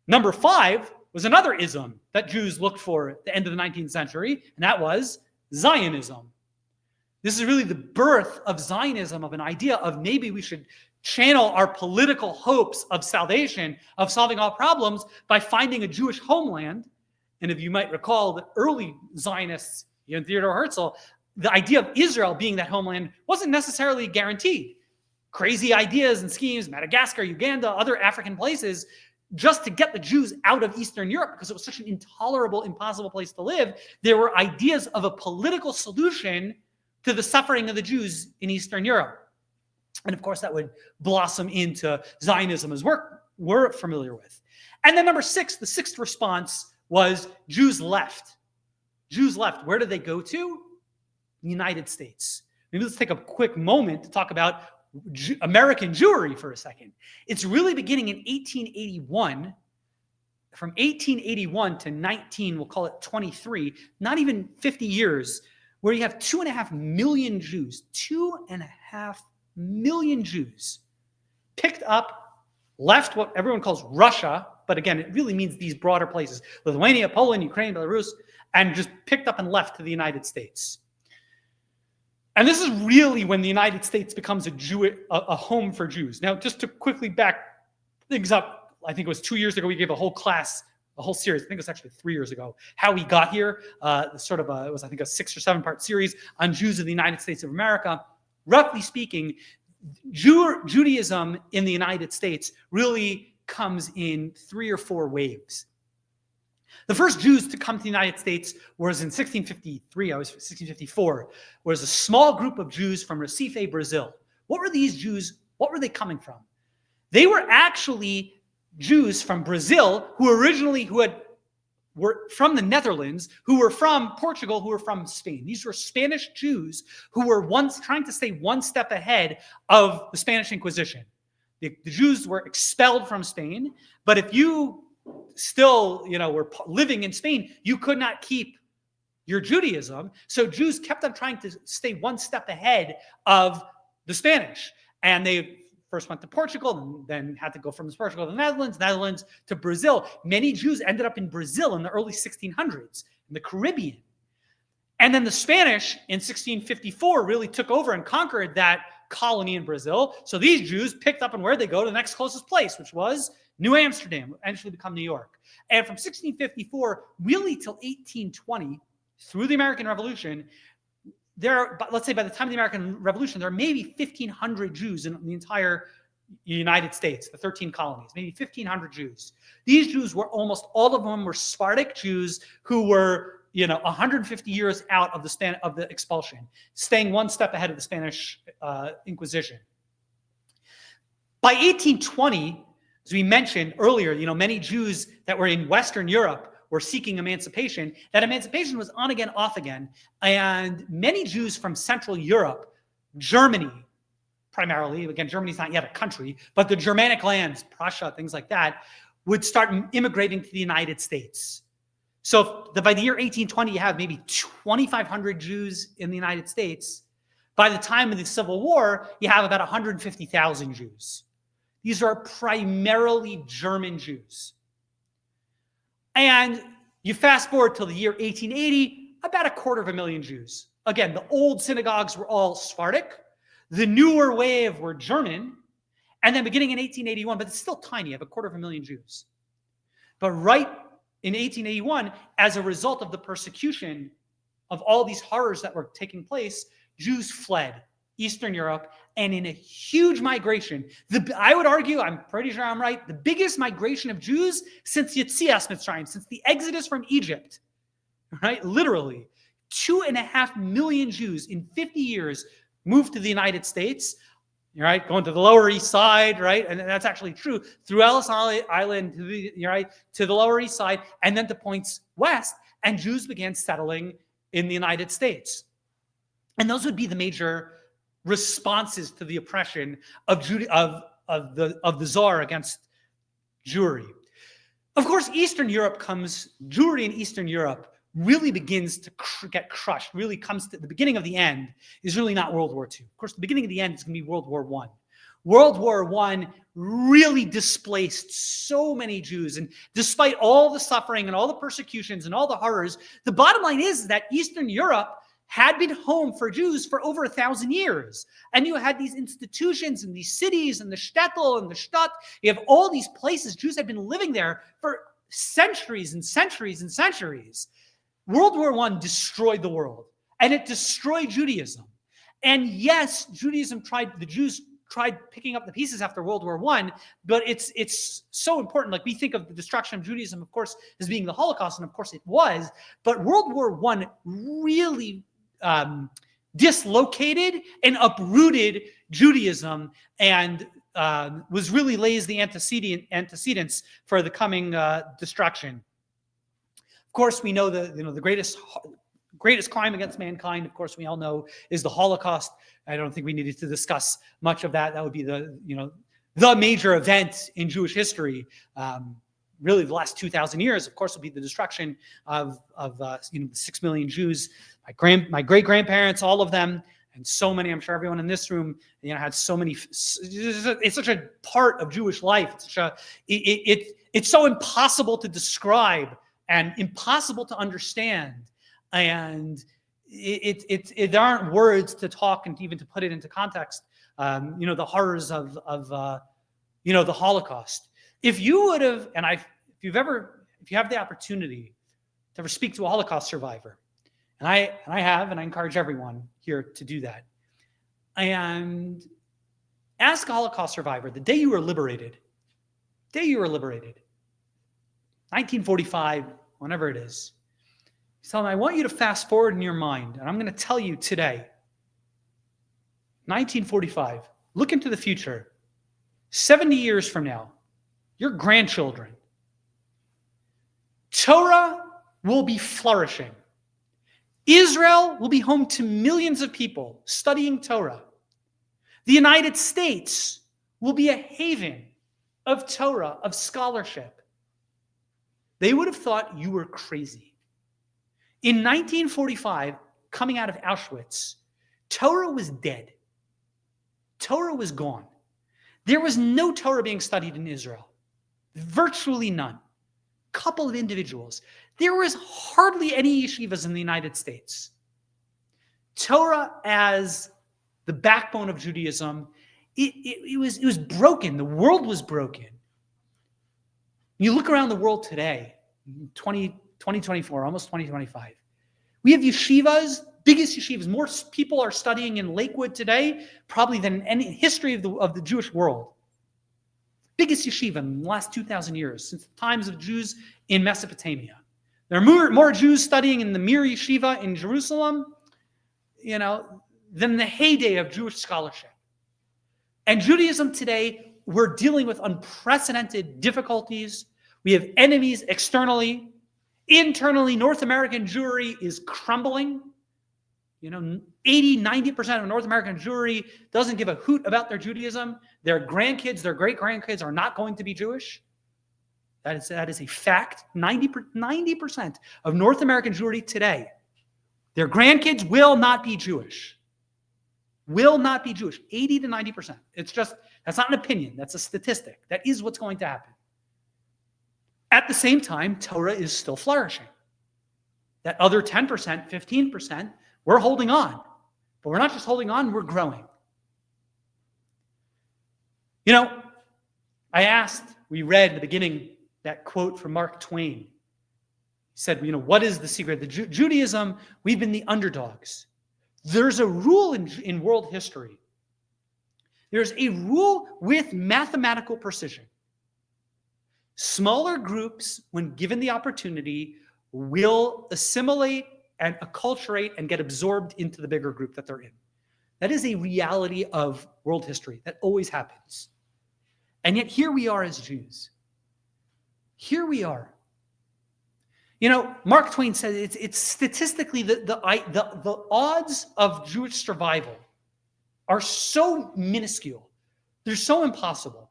Number 5 was another ism that Jews looked for at the end of the 19th century, and that was Zionism. This is really the birth of Zionism, of an idea of maybe we should channel our political hopes of salvation, of solving all problems, by finding a Jewish homeland. And if you might recall, the early Zionists, Theodor Herzl, the idea of Israel being that homeland wasn't necessarily guaranteed. Crazy ideas and schemes, Madagascar, Uganda, other African places, just to get the Jews out of Eastern Europe because it was such an intolerable, impossible place to live. There were ideas of a political solution to the suffering of the Jews in Eastern Europe. And of course, that would blossom into Zionism, as we're familiar with. And then number 6, the 6th response was Jews left. Jews left. Where did they go to? The United States. Maybe let's take a quick moment to talk about American Jewry for a second. It's really beginning in 1881. From 1881 to we'll call it 23, not even 50 years, where you have 2.5 million Jews, 2.5 million Jews picked up, left what everyone calls Russia, but again, it really means these broader places, Lithuania, Poland, Ukraine, Belarus, and just picked up and left to the United States. And this is really when the United States becomes a home for Jews. Now, just to quickly back things up, I think it was 2 years ago, we gave a whole class, a whole series, I think it was actually 3 years ago, how we got here, it was, I think, a 6 or 7 part series on Jews in the United States of America. Roughly speaking, Judaism in the United States really comes in 3 or 4 waves. The first Jews to come to the United States was in 1654, was a small group of Jews from Recife, Brazil. What were these Jews? What were they coming from? They were actually Jews from Brazil who were from the Netherlands, who were from Portugal, who were from Spain. These were Spanish Jews who were once trying to stay one step ahead of the Spanish Inquisition. The Jews were expelled from Spain, but if you still, were living in Spain, you could not keep your Judaism. So Jews kept on trying to stay one step ahead of the Spanish. And they first went to Portugal, and then had to go from Portugal to the Netherlands to Brazil. Many Jews ended up in Brazil in the early 1600s, in the Caribbean. And then the Spanish in 1654 really took over and conquered that colony in Brazil. So these Jews picked up, and where they go to the next closest place, which was New Amsterdam, eventually become New York. And from 1654 really till 1820, through the American Revolution, let's say by the time of the American Revolution, there are maybe 1,500 Jews in the entire United States, the 13 colonies, maybe 1,500 Jews. These Jews were almost all of them were Sephardic Jews who were, 150 years out of the expulsion, staying one step ahead of the Spanish Inquisition. By 1820, as we mentioned earlier, many Jews that were in Western Europe were seeking emancipation. That emancipation was on again, off again. And many Jews from Central Europe, Germany, primarily, again, Germany's not yet a country, but the Germanic lands, Prussia, things like that, would start immigrating to the United States. So by the year 1820, you have maybe 2,500 Jews in the United States. By the time of the Civil War, you have about 150,000 Jews. These are primarily German Jews. And you fast forward till the year 1880, about 250,000 Jews. Again, the old synagogues were all Sephardic. The newer wave were German. And then beginning in 1881, but it's still tiny, you have 250,000 Jews. But right in 1881, as a result of the persecution of all these horrors that were taking place, Jews fled Eastern Europe, and in a huge migration, I would argue, I'm pretty sure I'm right, the biggest migration of Jews since Yetzias Mitzrayim, since the Exodus from Egypt, right? Literally, 2.5 million Jews in 50 years moved to the United States, right? Going to the Lower East Side, right? And that's actually true, through Ellis Island, to the Lower East Side, and then to points west, and Jews began settling in the United States. And those would be the major responses to the oppression of the Tsar against Jewry. Of course, Jewry in Eastern Europe really begins to get crushed, really comes to the beginning of the end is really not World War II. Of course, the beginning of the end is going to be World War I. World War I really displaced so many Jews. And despite all the suffering and all the persecutions and all the horrors, the bottom line is that Eastern Europe had been home for Jews for over 1,000 years. And you had these institutions and these cities and the shtetl and the shtat. You have all these places. Jews had been living there for centuries and centuries and centuries. World War I destroyed the world, and it destroyed Judaism. And yes, the Jews tried picking up the pieces after World War I, but it's so important. Like, we think of the destruction of Judaism, of course, as being the Holocaust, and of course it was. But World War I really dislocated and uprooted Judaism, and was really lays the antecedents for the coming destruction. Of course, we know the greatest crime against mankind, of course, we all know, is the Holocaust. I don't think we needed to discuss much of that. That would be the major event in Jewish history. Really, the last 2,000 years, of course, will be the destruction of 6 million Jews. My great grandparents, all of them, and so many. I'm sure everyone in this room, had so many. It's such a part of Jewish life. It's so impossible to describe and impossible to understand, and there aren't words to talk and even to put it into context. The horrors of the Holocaust. If you would have, and if you have the opportunity to ever speak to a Holocaust survivor, and I have, and I encourage everyone here to do that, and ask a Holocaust survivor the day you were liberated, 1945, whenever it is, tell them, I want you to fast forward in your mind, and I'm going to tell you today, 1945, look into the future, 70 years from now, your grandchildren, Torah will be flourishing. Israel will be home to millions of people studying Torah. The United States will be a haven of Torah, of scholarship. They would have thought you were crazy. In 1945, coming out of Auschwitz, Torah was dead. Torah was gone. There was no Torah being studied in Israel. Virtually none. Couple of individuals. There was hardly any yeshivas in the United States. Torah as the backbone of Judaism, it was broken. The world was broken. You look around the world today, 2024, almost 2025. We have yeshivas, biggest yeshivas. More people are studying in Lakewood today probably than any history of the Jewish world. Biggest yeshiva in the last 2,000 years, since the times of Jews in Mesopotamia. There are more Jews studying in the Mir Yeshiva in Jerusalem, than the heyday of Jewish scholarship. And Judaism today, we're dealing with unprecedented difficulties. We have enemies externally, Internally, North American Jewry is crumbling. 80, 90% of North American Jewry doesn't give a hoot about their Judaism. Their grandkids, their great-grandkids are not going to be Jewish. That is a fact. 90% of North American Jewry today, their grandkids will not be Jewish. Will not be Jewish. 80 to 90%. That's not an opinion. That's a statistic. That is what's going to happen. At the same time, Torah is still flourishing. That other 10%, 15%, we're holding on. But we're not just holding on, we're growing. We read at the beginning that quote from Mark Twain. He said, what is the secret? Judaism, we've been the underdogs. There's a rule in world history. There's a rule with mathematical precision. Smaller groups, when given the opportunity, will assimilate and acculturate and get absorbed into the bigger group that they're in. That is a reality of world history. That always happens. And yet here we are as Jews. Here we are. Mark Twain said it's statistically the odds of Jewish survival are so minuscule. They're so impossible.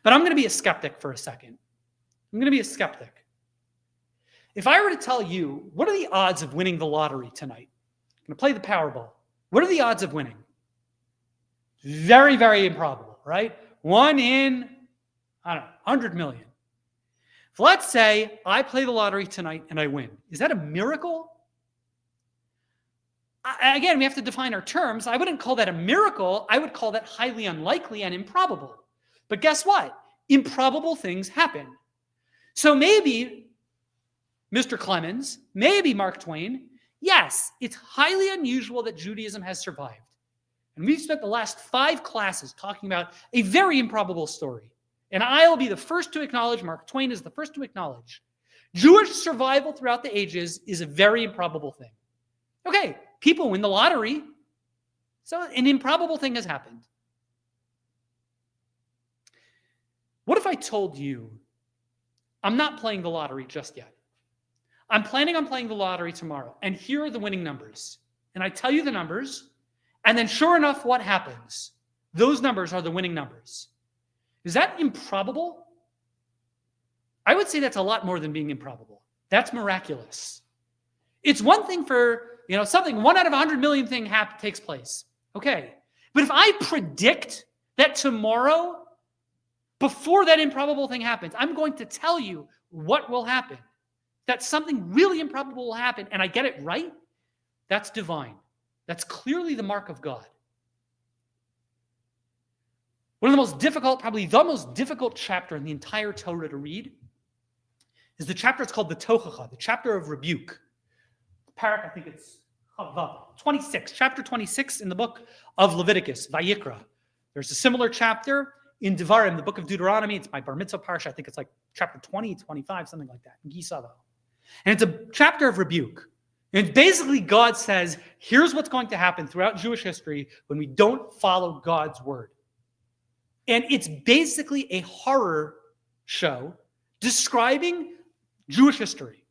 But I'm going to be a skeptic for a second. I'm going to be a skeptic. If I were to tell you, what are the odds of winning the lottery tonight? I'm going to play the Powerball. What are the odds of winning? Very, very improbable, right? 1 in, 100 million. So let's say I play the lottery tonight and I win. Is that a miracle? Again, we have to define our terms. I wouldn't call that a miracle. I would call that highly unlikely and improbable. But guess what? Improbable things happen. So maybe, Mr. Clemens, maybe Mark Twain, yes, it's highly unusual that Judaism has survived. And we've spent the last 5 classes talking about a very improbable story. And I'll be the first to acknowledge, Mark Twain is the first to acknowledge, Jewish survival throughout the ages is a very improbable thing. Okay, people win the lottery, so an improbable thing has happened. What if I told you, I'm not playing the lottery just yet. I'm planning on playing the lottery tomorrow, and here are the winning numbers. And I tell you the numbers, and then sure enough, what happens? Those numbers are the winning numbers. Is that improbable? I would say that's a lot more than being improbable. That's miraculous. It's one thing for, something 1 out of 100 million thing takes place. Okay. But if I predict that tomorrow, before that improbable thing happens, I'm going to tell you what will happen. That something really improbable will happen and I get it right, that's divine. That's clearly the mark of God. One of the most difficult, probably the most difficult chapter in the entire Torah to read is the chapter, it's called the Tochacha, the chapter of rebuke. Parak, I think it's 26, chapter 26 in the book of Leviticus, Vayikra. There's a similar chapter in Devarim, the book of Deuteronomy. It's my bar mitzvah parsha. I think it's like chapter 20, 25, something like that, in Gisavo. And it's a chapter of rebuke. And basically God says, here's what's going to happen throughout Jewish history when we don't follow God's word. And it's basically a horror show describing Jewish history.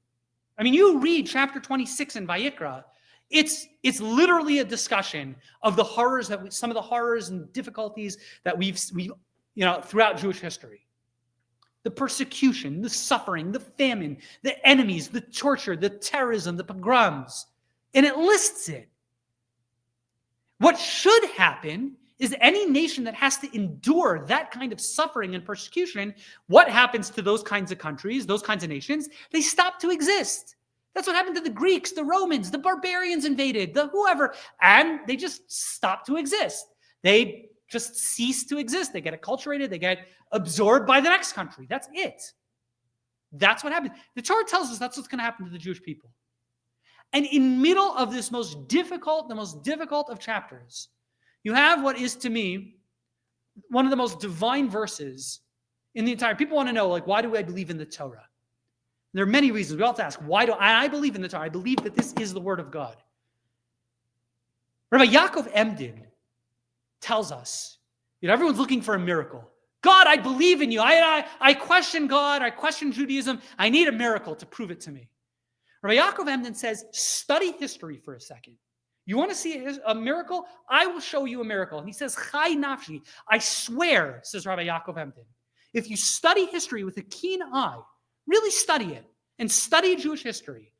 I mean, you read chapter 26 in Vayikra, it's literally a discussion of the horrors some of the horrors and difficulties that we've throughout Jewish history. The persecution, the suffering, the famine, the enemies, the torture, the terrorism, the pogroms. And it lists it. What should happen is any nation that has to endure that kind of suffering and persecution, what happens to those kinds of countries, those kinds of nations? They stop to exist. That's what happened to the Greeks, the Romans, the barbarians invaded, the whoever, and they just stop to exist. They just cease to exist. They get acculturated, they get absorbed by the next country. That's it. That's what happened. The Torah tells us that's what's going to happen to the Jewish people. And in middle of this the most difficult of chapters, you have what is to me one of the most divine verses in the entire. People want to know, why do I believe in the Torah? And there are many reasons. We all have to ask, why do I believe in the Torah? I believe that this is the word of God. Rabbi Yaakov Emden tells us, everyone's looking for a miracle. God, I believe in you. I question God. I question Judaism. I need a miracle to prove it to me. Rabbi Yaakov Emden says, study history for a second. You want to see a miracle? I will show you a miracle. And he says, Chai nafshi, I swear, says Rabbi Yaakov Emden, if you study history with a keen eye, really study it, and study Jewish history,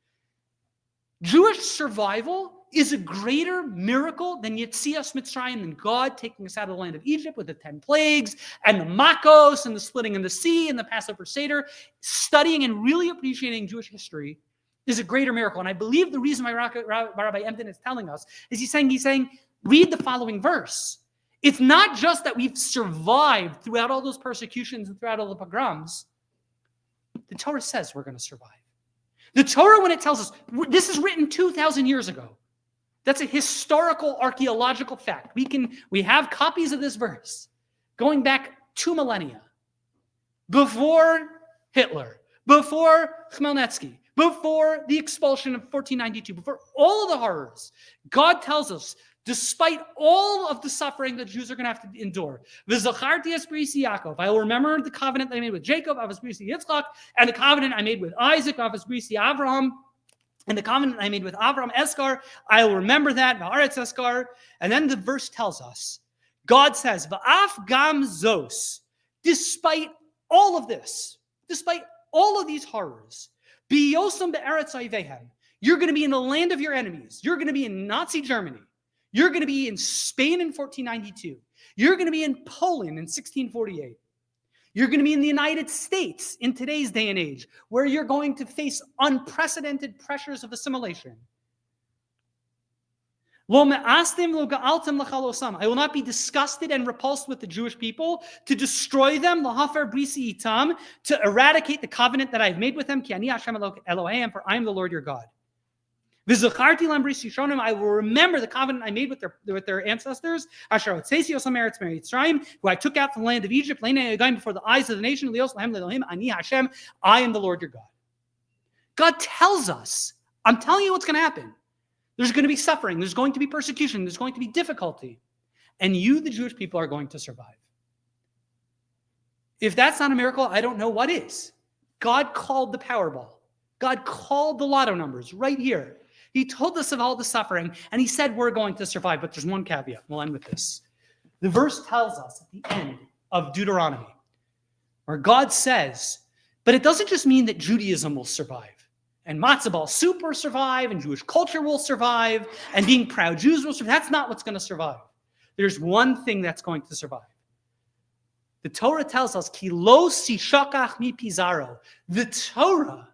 Jewish survival is a greater miracle than Yetzias Mitzrayim, than God taking us out of the land of Egypt with the 10 plagues and the Makos and the splitting of the sea and the Passover Seder. Studying and really appreciating Jewish history is a greater miracle. And I believe the reason why Rabbi Emden is telling us is he's saying, read the following verse. It's not just that we've survived throughout all those persecutions and throughout all the pogroms. The Torah says we're going to survive. The Torah, when it tells us, this is written 2,000 years ago. That's a historical, archaeological fact. We have copies of this verse going back 2 millennia. Before Hitler, before Khmelnytsky, before the expulsion of 1492, before all of the horrors, God tells us, despite all of the suffering that Jews are going to have to endure, V'zacharti es brisi Yaakov, I will remember the covenant that I made with Jacob, avos brisi Yitzchak, and the covenant I made with Isaac, avos brisi Avraham, and the covenant I made with Avram Eskar, I will remember that, Va'aretz Eskar. And then the verse tells us, God says, Va'af gam zos, despite all of this, despite all of these horrors, biyosam be'eretz oivehem, you're going to be in the land of your enemies. You're going to be in Nazi Germany. You're going to be in Spain in 1492. You're going to be in Poland in 1648. You're going to be in the United States in today's day and age, where you're going to face unprecedented pressures of assimilation. I will not be disgusted and repulsed with the Jewish people, to destroy them, to eradicate the covenant that I have made with them, for I am the Lord your God. I will remember the covenant I made with their ancestors, who I took out from the land of Egypt, before the eyes of the nation. I am the Lord your God. God tells us, I'm telling you what's going to happen. There's going to be suffering. There's going to be persecution. There's going to be difficulty. And you, the Jewish people, are going to survive. If that's not a miracle, I don't know what is. God called the Powerball. God called the lotto numbers right here. He told us of all the suffering, and he said we're going to survive. But there's one caveat. We'll end with this. The verse tells us at the end of Deuteronomy, where God says, but it doesn't just mean that Judaism will survive, and matzo ball soup will survive, and Jewish culture will survive, and being proud Jews will survive. That's not what's going to survive. There's one thing that's going to survive. The Torah tells us, Ki lo sishakach mi pizaro. The Torah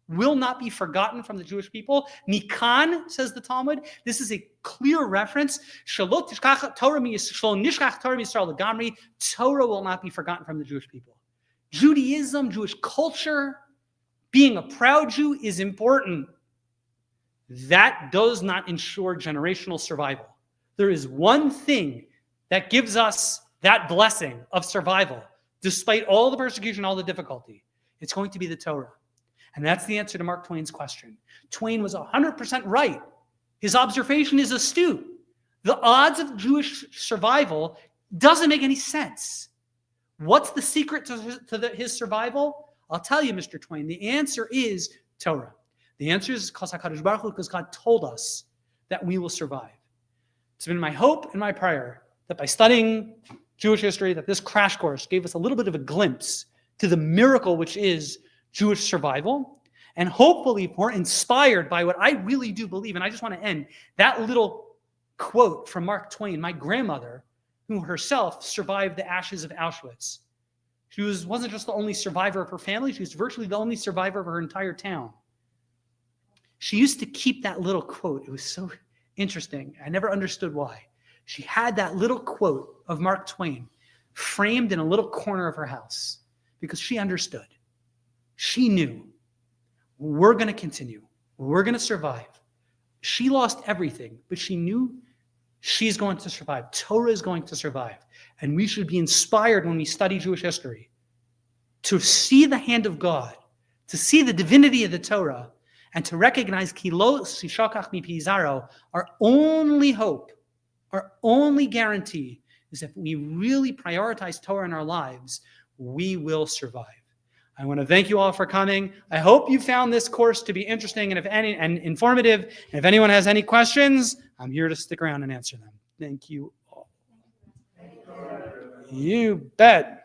will not be forgotten from the Jewish people. Mikan, says the Talmud, this is a clear reference. Torah will not be forgotten from the Jewish people. Judaism, Jewish culture, being a proud Jew is important. That does not ensure generational survival. There is one thing that gives us that blessing of survival, despite all the persecution, all the difficulty. It's going to be the Torah. And that's the answer to Mark Twain's question. Twain was 100% right. His observation is astute. The odds of Jewish survival doesn't make any sense. What's the secret to his survival? I'll tell you, Mr. Twain, the answer is Torah. The answer is because God told us that we will survive. It's been my hope and my prayer that by studying Jewish history, that this crash course gave us a little bit of a glimpse to the miracle which is Jewish survival. And hopefully, if we're inspired by what I really do believe, and I just want to end, that little quote from Mark Twain, my grandmother, who herself survived the ashes of Auschwitz. She wasn't just the only survivor of her family, she was virtually the only survivor of her entire town. She used to keep that little quote. It was so interesting. I never understood why. She had that little quote of Mark Twain framed in a little corner of her house because she understood. She knew we're going to continue. We're going to survive. She lost everything, but she knew she's going to survive. Torah is going to survive. And we should be inspired when we study Jewish history to see the hand of God, to see the divinity of the Torah, and to recognize Ki lo sishakach mi pizaro, our only hope, our only guarantee is if we really prioritize Torah in our lives, we will survive. I want to thank you all for coming. I hope you found this course to be interesting and informative. And if anyone has any questions, I'm here to stick around and answer them. Thank you all. You bet.